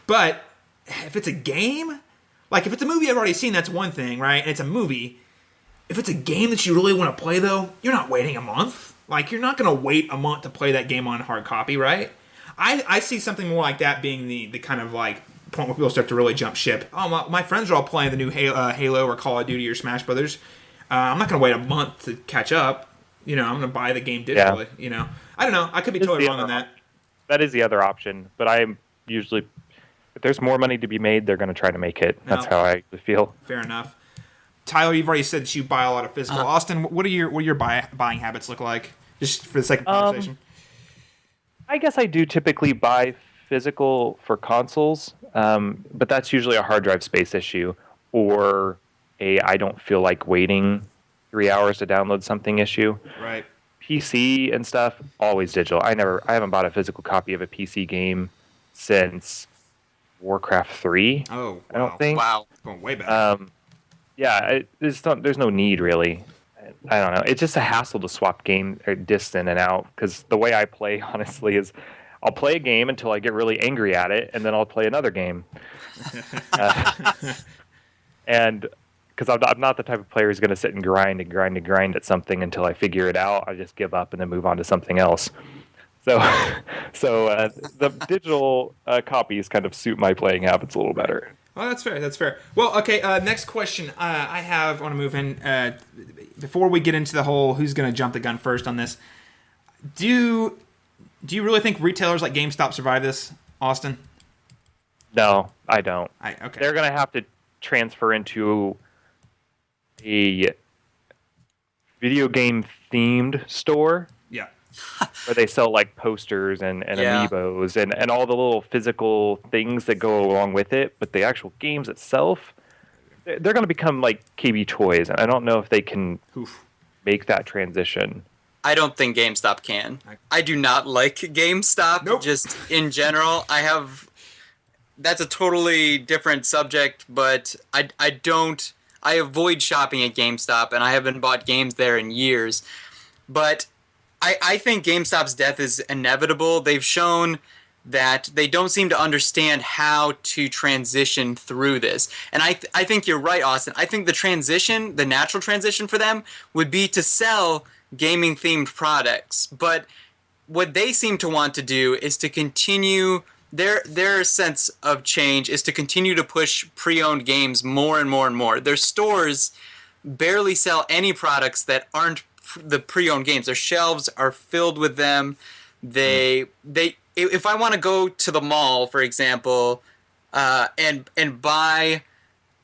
But if it's a game, like if it's a movie I've already seen, that's one thing, right? And it's a movie. If it's a game that you really want to play, though, you're not waiting a month. Like, you're not going to wait a month to play that game on hard copy, right? I see something more like that being the kind of like point where people start to really jump ship. Oh, my friends are all playing the new Halo or Call of Duty or Smash Brothers. I'm not going to wait a month to catch up. I'm going to buy the game digitally. Yeah. I don't know. I could be totally wrong on that. That is the other option, but I'm usually, if there's more money to be made, they're going to try to make it. That's how I feel. Fair enough. Tyler, you've already said that you buy a lot of physical. Austin, what do your buying habits look like? Just for the sake of conversation. I guess I do typically buy physical for consoles, but that's usually a hard drive space issue or I don't feel like waiting 3 hours to download something issue. Right. PC and stuff, always digital. I haven't bought a physical copy of a PC game since Warcraft 3. Oh, wow. I don't think. Wow. Going way back. There's no need really. I don't know. It's just a hassle to swap game or discs in and out, because the way I play, honestly, is I'll play a game until I get really angry at it, and then I'll play another game. And because I'm not the type of player who's going to sit and grind at something until I figure it out. I just give up and then move on to something else. So the digital copies kind of suit my playing habits a little better. Oh, that's fair. That's fair. Well, okay. Next question I want to move in. Before we get into the whole who's going to jump the gun first on this, do you really think retailers like GameStop survive this, Austin? No, I don't. Okay. They're going to have to transfer into a video game themed store. Yeah. Where they sell like posters and amiibos and all the little physical things that go along with it, but the actual games itself, they're going to become like KB Toys, and I don't know if they can make that transition. I don't think GameStop can. I do not like GameStop. Nope. Just in general. That's a totally different subject, but I avoid shopping at GameStop, and I haven't bought games there in years. But I think GameStop's death is inevitable. They've shown that they don't seem to understand how to transition through this. And I think you're right, Austin. I think the natural transition for them would be to sell gaming-themed products. But what they seem to want to do is to continue their sense of change is to continue to push pre-owned games more and more and more. Their stores barely sell any products that aren't the pre-owned games. Their shelves are filled with them. If I want to go to the mall, for example, and buy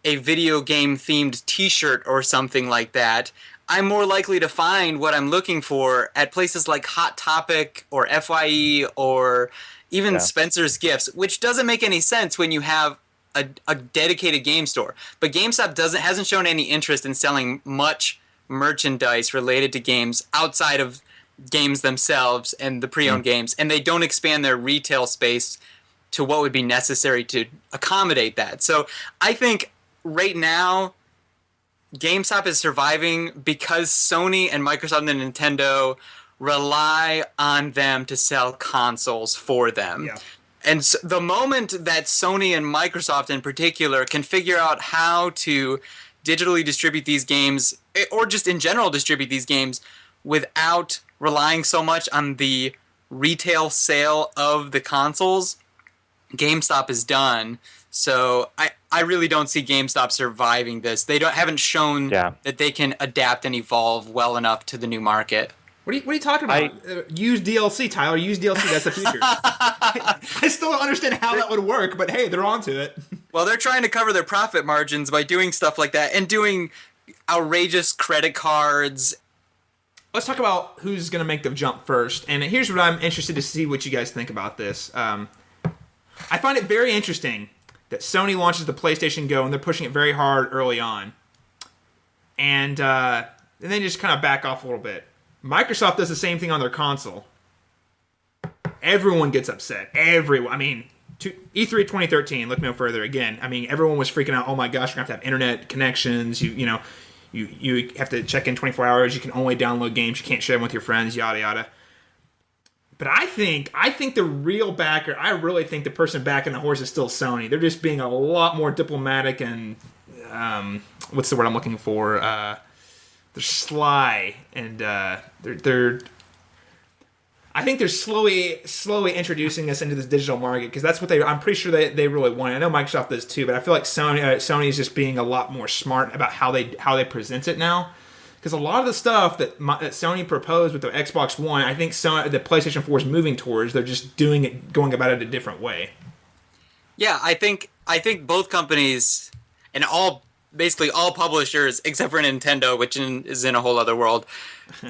a video game themed T-shirt or something like that, I'm more likely to find what I'm looking for at places like Hot Topic or FYE or even Spencer's Gifts, which doesn't make any sense when you have a dedicated game store. But GameStop hasn't shown any interest in selling much merchandise related to games outside of games themselves and the pre-owned games, and they don't expand their retail space to what would be necessary to accommodate that. So I think right now GameStop is surviving because Sony and Microsoft and Nintendo rely on them to sell consoles for them. Yeah. And so the moment that Sony and Microsoft in particular can figure out how to digitally distribute these games, or just in general distribute these games, without relying so much on the retail sale of the consoles, GameStop is done. So I really don't see GameStop surviving this. They haven't shown that they can adapt and evolve well enough to the new market. What are you talking about? Use DLC, Tyler. Use DLC. That's the future. I still don't understand how that would work, but hey, they're onto it. Well, they're trying to cover their profit margins by doing stuff like that and doing outrageous credit cards. Let's talk about who's going to make the jump first. And here's what I'm interested to see what you guys think about this. I find it very interesting that Sony launches the PlayStation Go and they're pushing it very hard early on. And then just kind of back off a little bit. Microsoft does the same thing on their console. Everyone gets upset. Everyone. I mean, E3 2013, look no further again. I mean, everyone was freaking out. Oh my gosh, you're going to have internet connections. You have to check in 24 hours. You can only download games. You can't share them with your friends, yada, yada. But I think the real backer, I really think the person backing the horse is still Sony. They're just being a lot more diplomatic and, what's the word I'm looking for? They're sly, and they're. I think they're slowly introducing us into this digital market because that's what I'm pretty sure they really want. I know Microsoft does too, but I feel like Sony is just being a lot more smart about how they present it now. Because a lot of the stuff that Sony proposed with the Xbox One, I think the PlayStation 4 is moving towards. They're just going about it a different way. Yeah, I think both companies and basically all publishers, except for Nintendo, which is in a whole other world,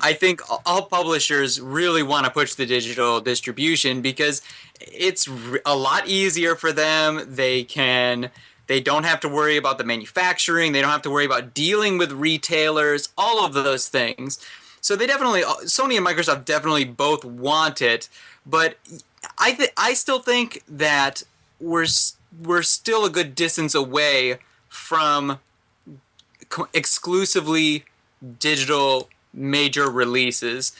I think all publishers really want to push the digital distribution because it's a lot easier for them. They don't have to worry about the manufacturing. They don't have to worry about dealing with retailers, all of those things. So Sony and Microsoft definitely both want it, but I still think that we're still a good distance away from exclusively digital major releases.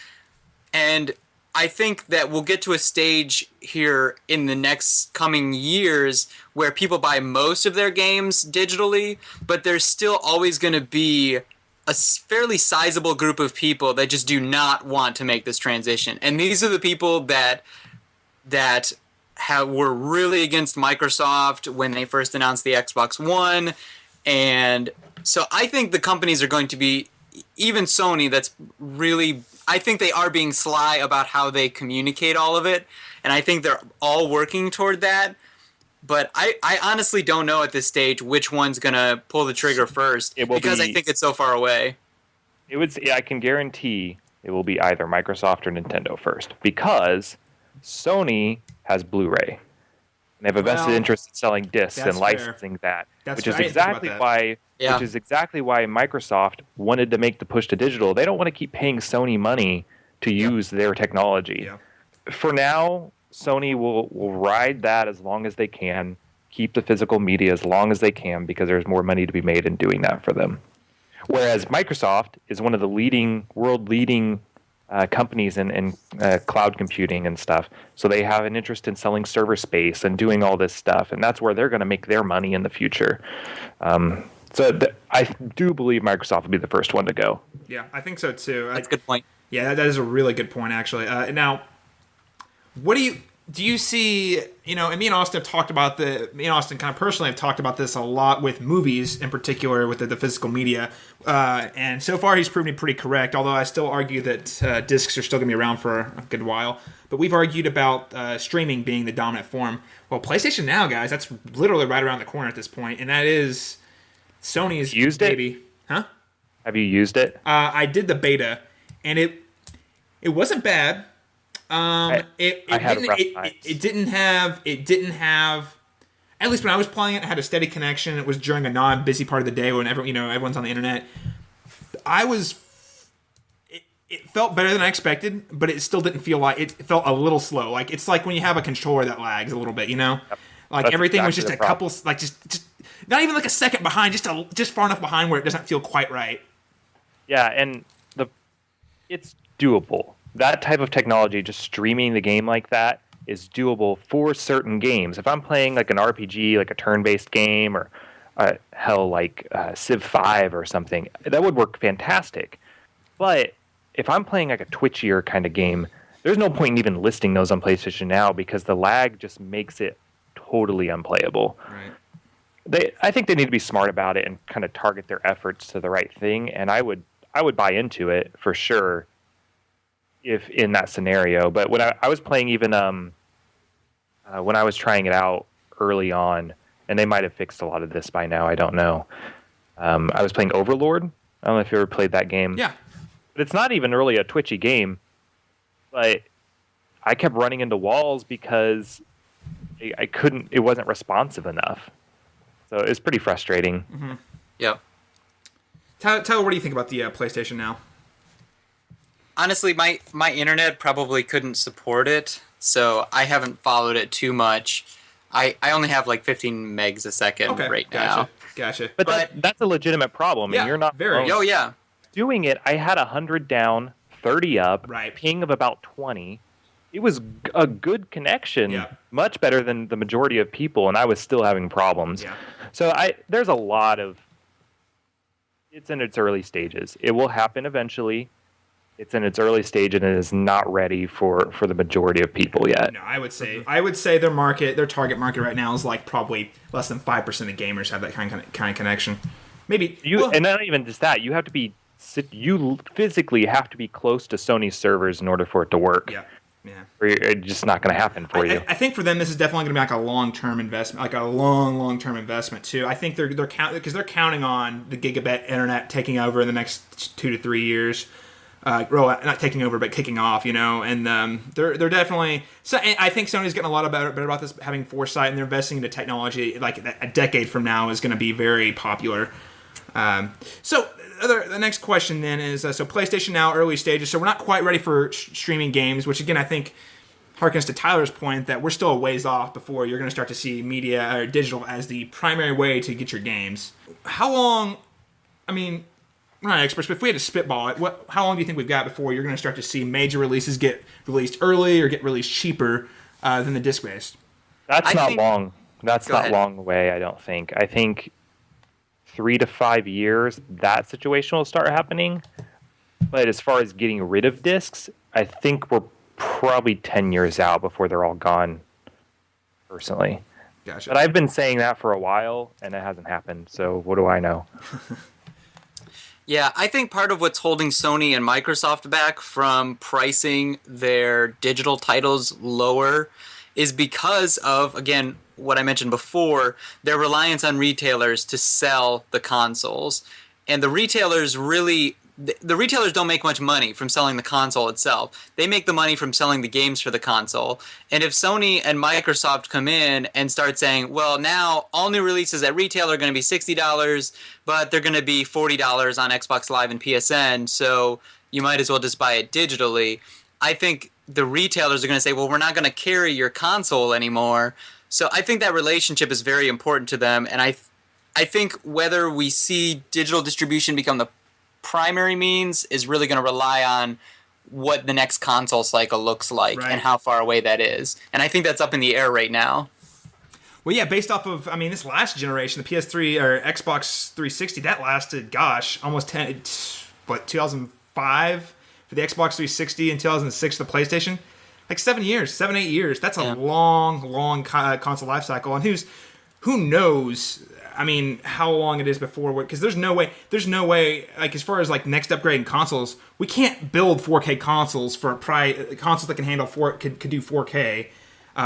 And I think that we'll get to a stage here in the next coming years where people buy most of their games digitally, but there's still always going to be a fairly sizable group of people that just do not want to make this transition. And these are the people that were really against Microsoft when they first announced the Xbox One. And so I think the companies are going to be, even Sony, I think they are being sly about how they communicate all of it. And I think they're all working toward that. But I honestly don't know at this stage which one's going to pull the trigger first because I think it's so far away. I can guarantee it will be either Microsoft or Nintendo first because Sony has Blu-ray. They have a vested interest in selling discs and licensing that, which is exactly why Microsoft wanted to make the push to digital. They don't want to keep paying Sony money to use their technology. Yeah. For now, Sony will ride that as long as they can, keep the physical media as long as they can because there's more money to be made in doing that for them. Whereas Microsoft is one of the world-leading companies in cloud computing and stuff. So they have an interest in selling server space and doing all this stuff, and that's where they're going to make their money in the future. I do believe Microsoft will be the first one to go. Yeah, I think so too. That's a good point. Yeah, that is a really good point, actually. Now, what do you... do you see, and me and Austin have talked about me and Austin kind of personally have talked about this a lot with movies in particular with the physical media. And so far he's proven me pretty correct, although I still argue that discs are still going to be around for a good while. But we've argued about streaming being the dominant form. Well, PlayStation Now, guys, that's literally right around the corner at this point, and that is Sony's used baby. It? Huh? Have you used it? I did the beta, and it wasn't bad. It didn't have, at least when I was playing it had a steady connection. It was during a non-busy part of the day when everyone's on the internet. It felt better than I expected, but it still didn't feel like, it felt a little slow. Like, it's like when you have a controller that lags a little bit, Like, that's everything was just exactly a couple, like, just not even like a second behind, just far enough behind where it doesn't feel quite right. Yeah, and it's doable. That type of technology, just streaming the game like that, is doable for certain games. If I'm playing like an RPG, like a turn-based game, or like Civ 5 or something, that would work fantastic. But if I'm playing like a twitchier kind of game, there's no point in even listing those on PlayStation Now because the lag just makes it totally unplayable. Right. I think they need to be smart about it and kind of target their efforts to the right thing. And I would buy into it for sure if in that scenario. But when I was playing even when I was trying it out early on, and they might have fixed a lot of this by now, I don't know. I was playing Overlord. I don't know if you ever played that game. Yeah. But it's not even really a twitchy game. But I kept running into walls because I couldn't, it wasn't responsive enough. So it's pretty frustrating. Mm-hmm. Yep. Tyler, what do you think about the PlayStation Now? Honestly, my internet probably couldn't support it, so I haven't followed it too much. I only have like 15 megs a second right now. Gotcha. But that's a legitimate problem. Yeah, and you're not very. Oh, yeah. Doing it, I had 100 down, 30 up, ping of about 20. It was a good connection, much better than the majority of people, and I was still having problems. Yeah. So there's a lot of... It's in its early stages. It will happen eventually. It's in its early stage, and it is not ready for the majority of people yet. No, I would say their target market right now is like probably less than 5% of gamers have that kind of connection. Maybe and not even just that. You physically have to be close to Sony's servers in order for it to work. Yeah. Or it's just not going to happen for you. I think for them, this is definitely going to be like a long-term investment, like a long-term investment too. I think they're counting on the gigabit internet taking over in the next 2 to 3 years. Well, not taking over, but kicking off, and they're definitely. So I think Sony's getting a lot better about this, having foresight, and they're investing into technology. Like a decade from now is going to be very popular. So the next question then is so PlayStation Now early stages. So we're not quite ready for streaming games, which again I think harkens to Tyler's point that we're still a ways off before you're going to start to see media or digital as the primary way to get your games. How long? I mean, we're not experts, but if we had to spitball it, how long do you think we've got before you're going to start to see major releases get released early or get released cheaper than the disc-based? That's not long. That's not long away, I don't think. I think 3 to 5 years, that situation will start happening. But as far as getting rid of discs, I think we're probably 10 years out before they're all gone, personally. Gotcha. But I've been saying that for a while, and it hasn't happened, so what do I know? Yeah, I think part of what's holding Sony and Microsoft back from pricing their digital titles lower is because of, again, what I mentioned before, their reliance on retailers to sell the consoles. And the retailers don't make much money from selling the console itself. They make the money from selling the games for the console. And if Sony and Microsoft come in and start saying, well, now all new releases at retail are going to be $60, but they're going to be $40 on Xbox Live and PSN, so you might as well just buy it digitally. I think the retailers are going to say, well, we're not going to carry your console anymore. So I think that relationship is very important to them. And I think whether we see digital distribution become the primary means is really going to rely on what the next console cycle looks like and how far away that is. And I think that's up in the air right now. Well, yeah, based off of, this last generation, the PS3 or Xbox 360, that lasted, almost 2005 for the Xbox 360 and 2006 for the PlayStation. Like 7 years, 7, 8 years. That's a long console life cycle. And who knows? I mean, how long it is before? Because there's no way. Like as far as like next upgrade in consoles, we can't build 4K consoles for consoles that can handle could do 4K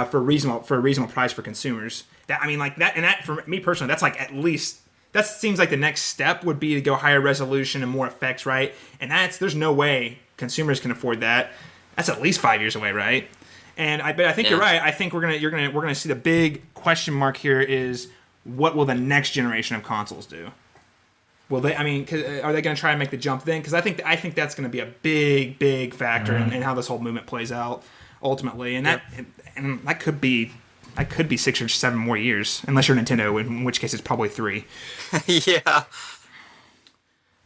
for a reasonable price for consumers. That I mean, like that, and that for me personally, that's like at least. That seems like the next step would be to go higher resolution and more effects, right? And there's no way consumers can afford that. That's at least 5 years away, right? And I think you're right. I think we're gonna see the big question mark here is what will the next generation of consoles do? Will they? I mean, are they gonna try and make the jump then? Because I think that's gonna be a big factor in how this whole movement plays out ultimately. And that could be 6 or 7 more years, unless you're Nintendo, in which case it's probably 3. Yeah.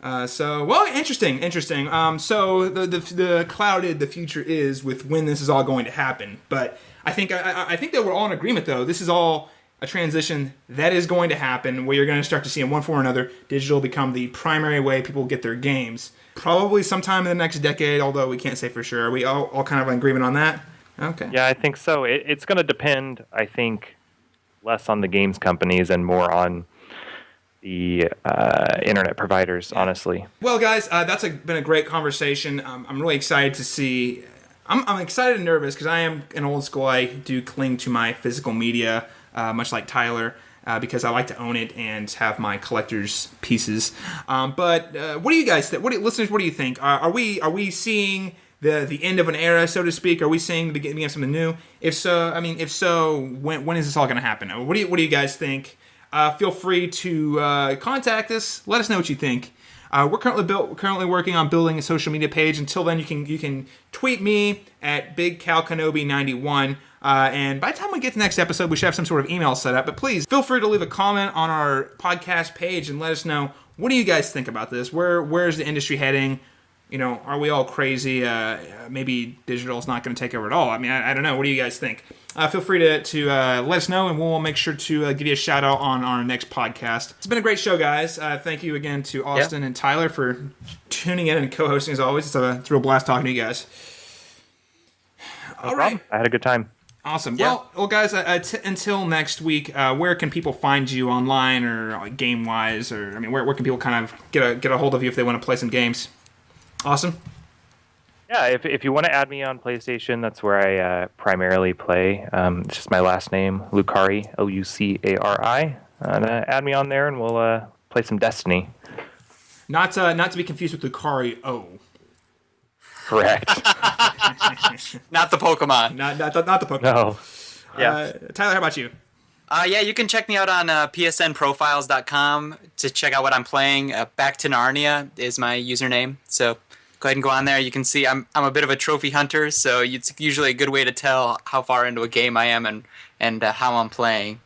Interesting. So the clouded the future is with when this is all going to happen. But I think that we're all in agreement, though. This is all a transition that is going to happen, where you're going to start to see in one form or another, digital become the primary way people get their games. Probably sometime in the next decade, although we can't say for sure. Are we all kind of in agreement on that? Okay. Yeah, I think so. It's going to depend, I think, less on the games companies and more on the internet providers, honestly. Well, guys, that's been a great conversation. I'm really excited to see. I'm excited and nervous because I am an old school. I do cling to my physical media, much like Tyler, because I like to own it and have my collector's pieces. But what do you guys think? Listeners, what do you think? Are we seeing the end of an era, so to speak? Are we seeing the beginning of something new? If so, when is this all going to happen? What do you guys think? Feel free to contact us. Let us know what you think. We're currently working on building a social media page. Until then, you can tweet me at BigCalKenobi91. And by the time we get to the next episode, we should have some sort of email set up. But please feel free to leave a comment on our podcast page and let us know, what do you guys think about this? Where's the industry heading? Are we all crazy? Maybe digital's not going to take over at all. I mean, I don't know. What do you guys think? Feel free to let us know, and we'll make sure to give you a shout out on our next podcast. It's been a great show, guys. Thank you again to Austin and Tyler for tuning in and co-hosting as always. It's a real blast talking to you guys. All right. I had a good time. Awesome. Yeah. Well, guys, until next week, where can people find you online or game-wise? Or where can people kind of get a hold of you if they want to play some games? Awesome. Yeah, if you want to add me on PlayStation, that's where I primarily play. It's just my last name, Lucari, Lucari. And add me on there, and we'll play some Destiny. Not to be confused with Lucari O. Correct. Not the Pokemon. Not the Pokemon. No. Yeah. Tyler, how about you? You can check me out on psnprofiles.com to check out what I'm playing. Back to Narnia is my username, so go ahead and go on there. You can see I'm a bit of a trophy hunter, so it's usually a good way to tell how far into a game I am and how I'm playing.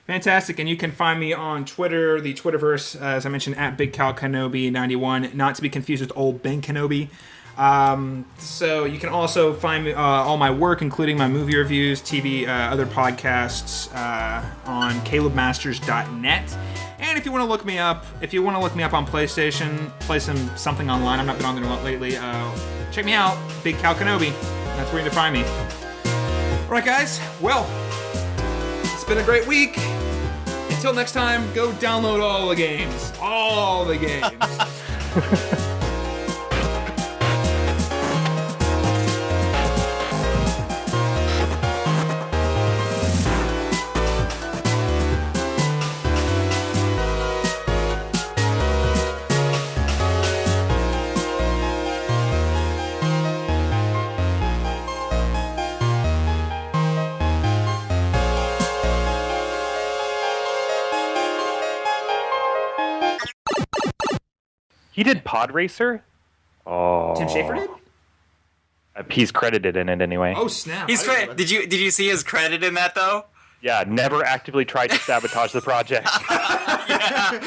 Fantastic, and you can find me on Twitter, the Twitterverse, as I mentioned, at BigCalKenobi91, not to be confused with old Ben Kenobi. So you can also find me, all my work, including my movie reviews, TV, other podcasts, on calebmasters.net. And if you want to look me up on PlayStation, play something online. I've not been on there a lot lately. Check me out, Big Cal Kenobi. That's where you can find me. All right, guys. Well, it's been a great week. Until next time, go download all the games. All the games. He did Pod Racer? Oh. Tim Schafer did? He's credited in it anyway. Oh, snap. Did you see his credit in that, though? Yeah, never actively tried to sabotage the project. That's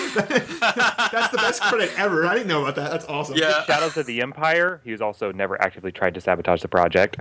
the best credit ever. I didn't know about that. That's awesome. Yeah. Shadows of the Empire, he was also never actively tried to sabotage the project.